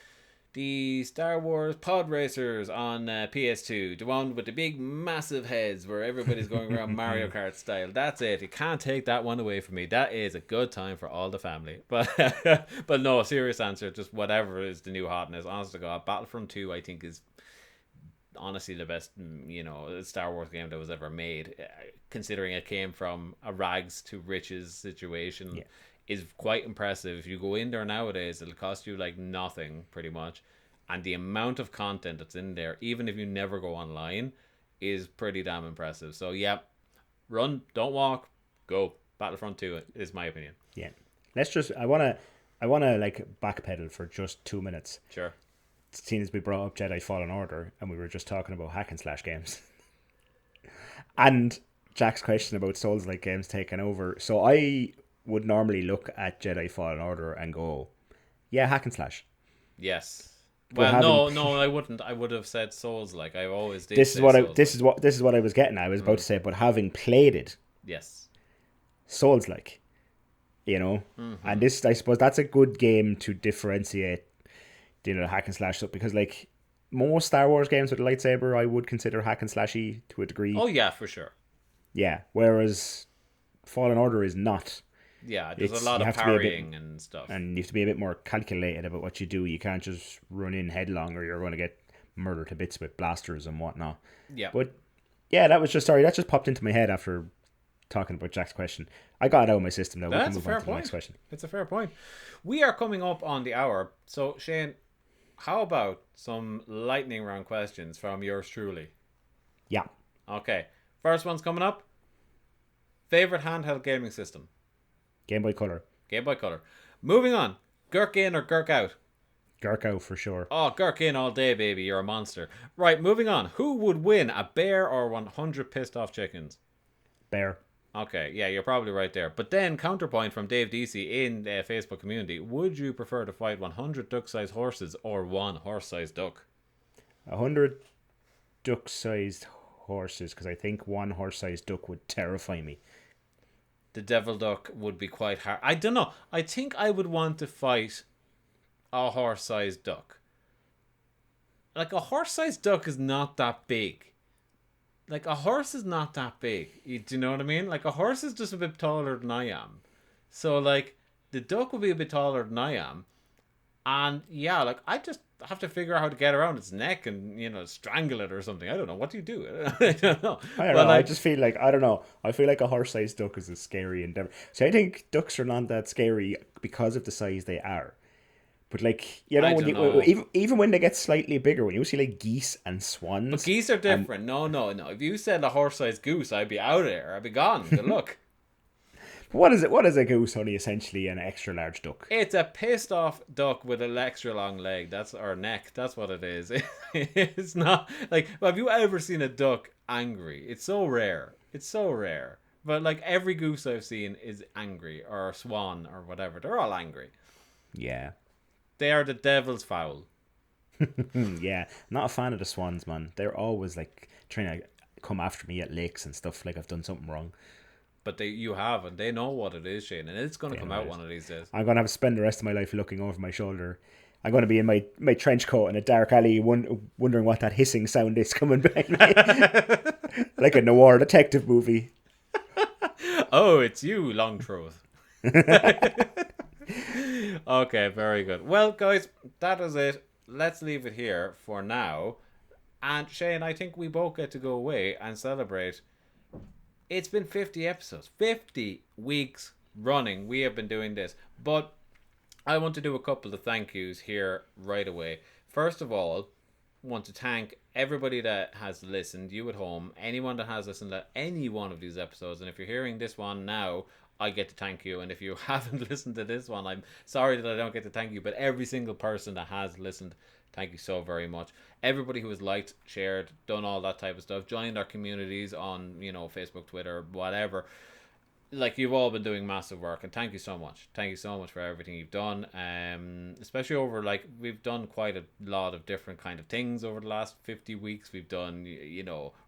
the Star Wars Pod Racers on PS2, the one with the big massive heads where everybody's going around Mario Kart style. That's it. You can't take that one away from me. That is a good time for all the family. But but no, serious answer, just whatever is the new hotness. Honest to God, Battlefront 2 I think is honestly the best, Star Wars game that was ever made, considering it came from a rags to riches situation. Yeah. Is quite impressive. If you go in there nowadays, it'll cost you like nothing pretty much, and the amount of content that's in there, even if you never go online, is pretty damn impressive. So yeah, run, don't walk, go. Battlefront 2 is my opinion. Yeah. I wanna like backpedal for just 2 minutes. Sure. Seeing as we brought up Jedi Fallen Order and we were just talking about hack and slash games. And Jack's question about Souls-like games taking over. So I would normally look at Jedi Fallen Order and go, yeah, hack and slash. Yes. But Well, no, I wouldn't. I would have said Souls like. I always did. This is what I was getting at. I was about to say, but having played it, yes, Souls like, and this, I suppose that's a good game to differentiate, the hack and slash stuff, because like most Star Wars games with a lightsaber, I would consider hack and slashy to a degree. Oh yeah, for sure. Yeah, whereas Fallen Order is not. Yeah, there's a lot of parrying and stuff. And you have to be a bit more calculated about what you do. You can't just run in headlong or you're going to get murdered to bits with blasters and whatnot. Yeah. But yeah, that just popped into my head after talking about Jack's question. I got it out of my system now. We can move on to the next question. It's a fair point. We are coming up on the hour. So Shane, how about some lightning round questions from yours truly? Yeah. Okay. First one's coming up. Favorite handheld gaming system? Game Boy Color. Game Boy Color. Moving on. Gurk in or Gurk out? Gurk out for sure. Oh, Gurk in all day, baby. You're a monster. Right, moving on. Who would win, a bear or 100 pissed off chickens? Bear. Okay, yeah, you're probably right there. But then, counterpoint from Dave Deasy in the Facebook community. Would you prefer to fight 100 duck-sized horses or one horse-sized duck? 100 duck-sized horses, because I think one horse-sized duck would terrify me. The devil duck would be quite hard. I don't know. I think I would want to fight a horse-sized duck. Like, a horse-sized duck is not that big. Like, a horse is not that big. Do you know what I mean? Like, a horse is just a bit taller than I am. So, like, the duck would be a bit taller than I am. And, yeah, like, I just have to figure out how to get around its neck and, strangle it or something. I don't know. What do you do? I don't know. I just feel like, I don't know. I feel like a horse-sized duck is a scary endeavor. See, I think ducks are not that scary because of the size they are. But like, even when they get slightly bigger, when you see like geese and swans. But geese are different. No. If you said a horse-sized goose, I'd be out of there. I'd be gone. Good luck. What is it? What is a goose? Only essentially an extra large duck. It's a pissed off duck with an extra long leg. Or neck. That's what it is. It's not like. Have you ever seen a duck angry? It's so rare. But like every goose I've seen is angry, or a swan or whatever. They're all angry. Yeah. They are the devil's fowl. Yeah, not a fan of the swans, man. They're always like trying to come after me at lakes and stuff. Like I've done something wrong. But you have, and they know what it is, Shane, and it's going to come out one of these days. I'm going to have to spend the rest of my life looking over my shoulder. I'm going to be in my trench coat in a dark alley, wondering what that hissing sound is coming behind me, like a noir detective movie. Oh, it's you, Longthroat. Okay, very good. Well, guys, that is it. Let's leave it here for now. And Shane, I think we both get to go away and celebrate. It's been 50 episodes, 50 weeks running. We have been doing this. But I want to do a couple of thank yous here right away. First of all, I want to thank everybody that has listened, you at home, anyone that has listened to any one of these episodes. And if you're hearing this one now, I get to thank you. And if you haven't listened to this one, I'm sorry that I don't get to thank you. But every single person that has listened, thank you so very much. Everybody who has liked, shared, done all that type of stuff, joined our communities on, Facebook, Twitter, whatever. Like, you've all been doing massive work, and thank you so much. Thank you so much for everything you've done. Especially over, we've done quite a lot of different kind of things over the last 50 weeks. We've done,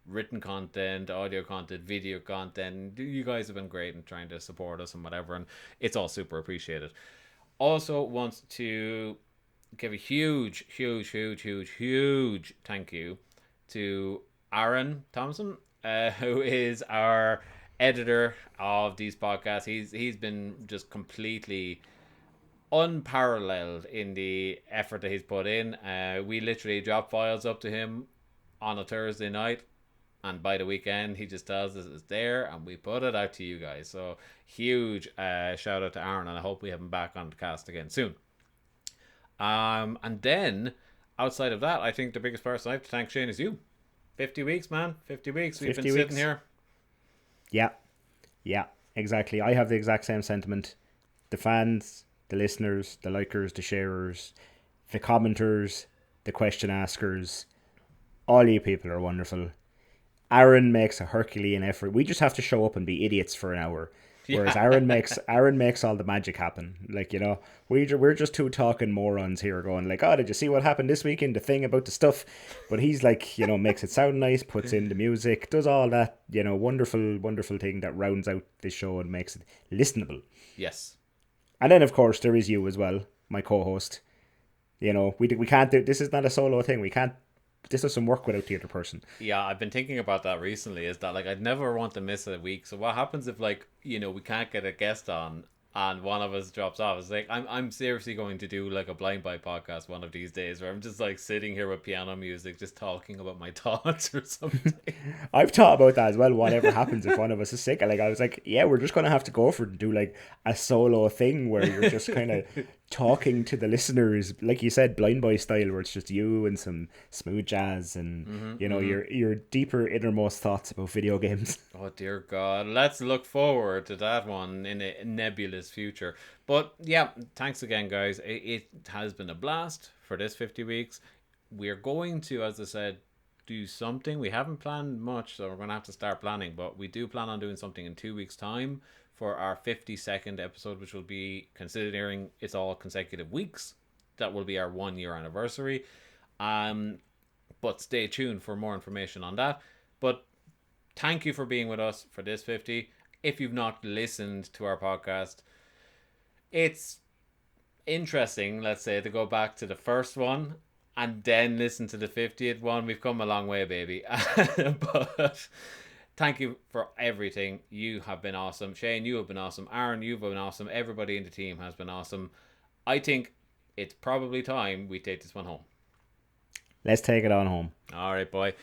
written content, audio content, video content. You guys have been great in trying to support us and whatever, and it's all super appreciated. Also want to give a huge, huge, huge, huge, huge thank you to Aaron Thompson, who is our editor of these podcasts. He's been just completely unparalleled in the effort that he's put in. We literally drop files up to him on a Thursday night, and by the weekend he just tells us it's there, and we put it out to you guys. So huge shout out to Aaron, and I hope we have him back on the cast again soon. And then outside of that, I think the biggest person I have to thank, Shane, is you. 50 weeks, man. 50 weeks. We've 50 been weeks. sitting here. Yeah, exactly. I have the exact same sentiment. The fans, the listeners, the likers, the sharers, the commenters, the question askers, all you people are wonderful. Aaron makes a Herculean effort. We just have to show up and be idiots for an hour. Whereas Aaron makes all the magic happen. Like, you know, we're just two talking morons here going like, oh, did you see what happened this weekend? The thing about the stuff. But he's like, you know, makes it sound nice, puts in the music, does all that, you know, wonderful, wonderful thing that rounds out this show and makes it listenable. Yes. And then, of course, there is you as well, my co-host. You know, we can't do, this is not a solo thing. We can't, this doesn't work without the other person. Yeah, I've been thinking about that recently, is that like I'd never want to miss a week. So what happens if, like, you know, we can't get a guest on and one of us drops off? It's like I'm seriously going to do like a blind buy podcast one of these days where I'm just like sitting here with piano music just talking about my thoughts or something. I've thought about that as well. Whatever happens if one of us is sick, like I was like, yeah, we're just gonna have to go for it and do like a solo thing where you're just kind of talking to the listeners, like you said, blind buy style, where it's just you and some smooth jazz and you know your deeper innermost thoughts about video games. Oh dear God, let's look forward to that one in a nebulous future. But yeah, thanks again, guys. It has been a blast for this 50 weeks. We're going to, as I said, do something. We haven't planned much, so we're going to have to start planning, but we do plan on doing something in 2 weeks time for our 52nd episode, which will be, considering it's all consecutive weeks, that will be our 1 year anniversary. But stay tuned for more information on that. But thank you for being with us for this 50. If you've not listened to our podcast, it's interesting, let's say, to go back to the first one and then listen to the 50th one. We've come a long way, baby. But thank you for everything. You have been awesome. Shane, you have been awesome. Aaron, you've been awesome. Everybody in the team has been awesome. I think it's probably time we take this one home. Let's take it on home. All right, boy.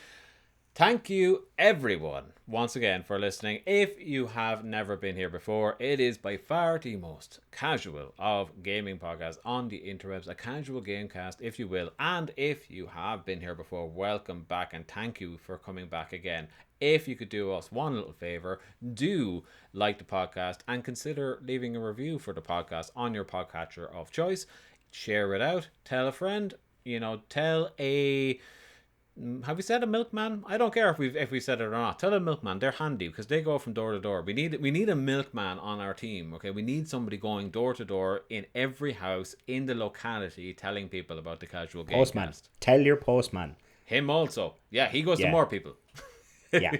Thank you, everyone, once again for listening. If you have never been here before, it is by far the most casual of gaming podcasts on the interwebs, a casual gamecast, if you will. And if you have been here before, welcome back and thank you for coming back again. If you could do us one little favor, do like the podcast and consider leaving a review for the podcast on your podcatcher of choice. Share it out. Tell a friend. You know, tell a... Have we said a milkman? I don't care if we said it or not. Tell a milkman. They're handy because they go from door to door. We need a milkman on our team. Okay, we need somebody going door to door in every house in the locality, telling people about the Casual Gamecast. Postman. Tell your postman. Him also. Yeah, he goes to more people. Yeah.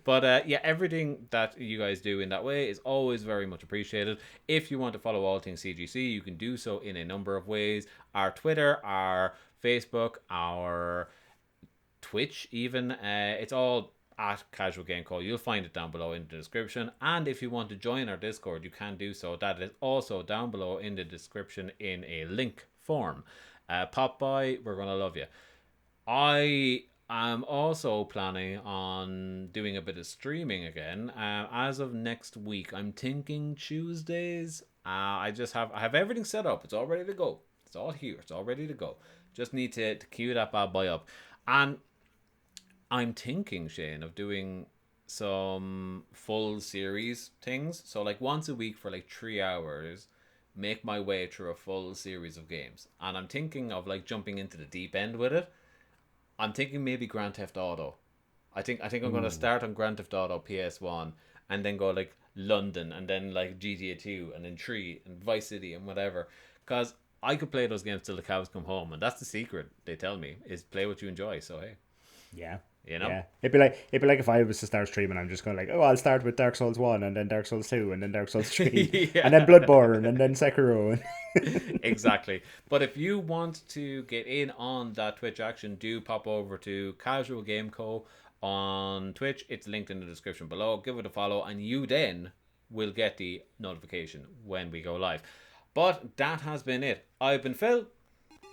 But yeah, everything that you guys do in that way is always very much appreciated. If you want to follow all things CGC, you can do so in a number of ways. Our Twitter, our Facebook, our Twitch even, it's all at Casual Game Call. You'll find it down below in the description. And if you want to join our Discord, you can do so. That is also down below in the description in a link form. Pop by, we're gonna love you. I'm also planning on doing a bit of streaming again. As of next week, I'm thinking Tuesdays. I have everything set up. It's all ready to go. It's all here. It's all ready to go. Just need to queue that bad boy up. And I'm thinking, Shane, of doing some full series things. So like once a week for like 3 hours, make my way through a full series of games. And I'm thinking of like jumping into the deep end with it. I'm thinking maybe Grand Theft Auto. I think I'm going to start on Grand Theft Auto PS1 and then go like London and then like GTA 2 and then 3 and Vice City and whatever. Because I could play those games till the cows come home. And that's the secret, they tell me, is play what you enjoy. So, hey. Yeah. You know? Yeah, it'd be like if I was to start streaming, I'm just going like, oh, I'll start with Dark Souls 1 and then Dark Souls 2 and then Dark Souls 3 Yeah. and then Bloodborne and then Sekiro. Exactly. But if you want to get in on that Twitch action, do pop over to Casual Game Co. on Twitch. It's linked in the description below. Give it a follow, and you then will get the notification when we go live. But that has been it. I've been Phil.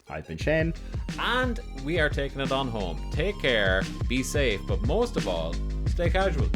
I've been Shane. And we are taking it on home. Take care, be safe, but most of all, stay casual.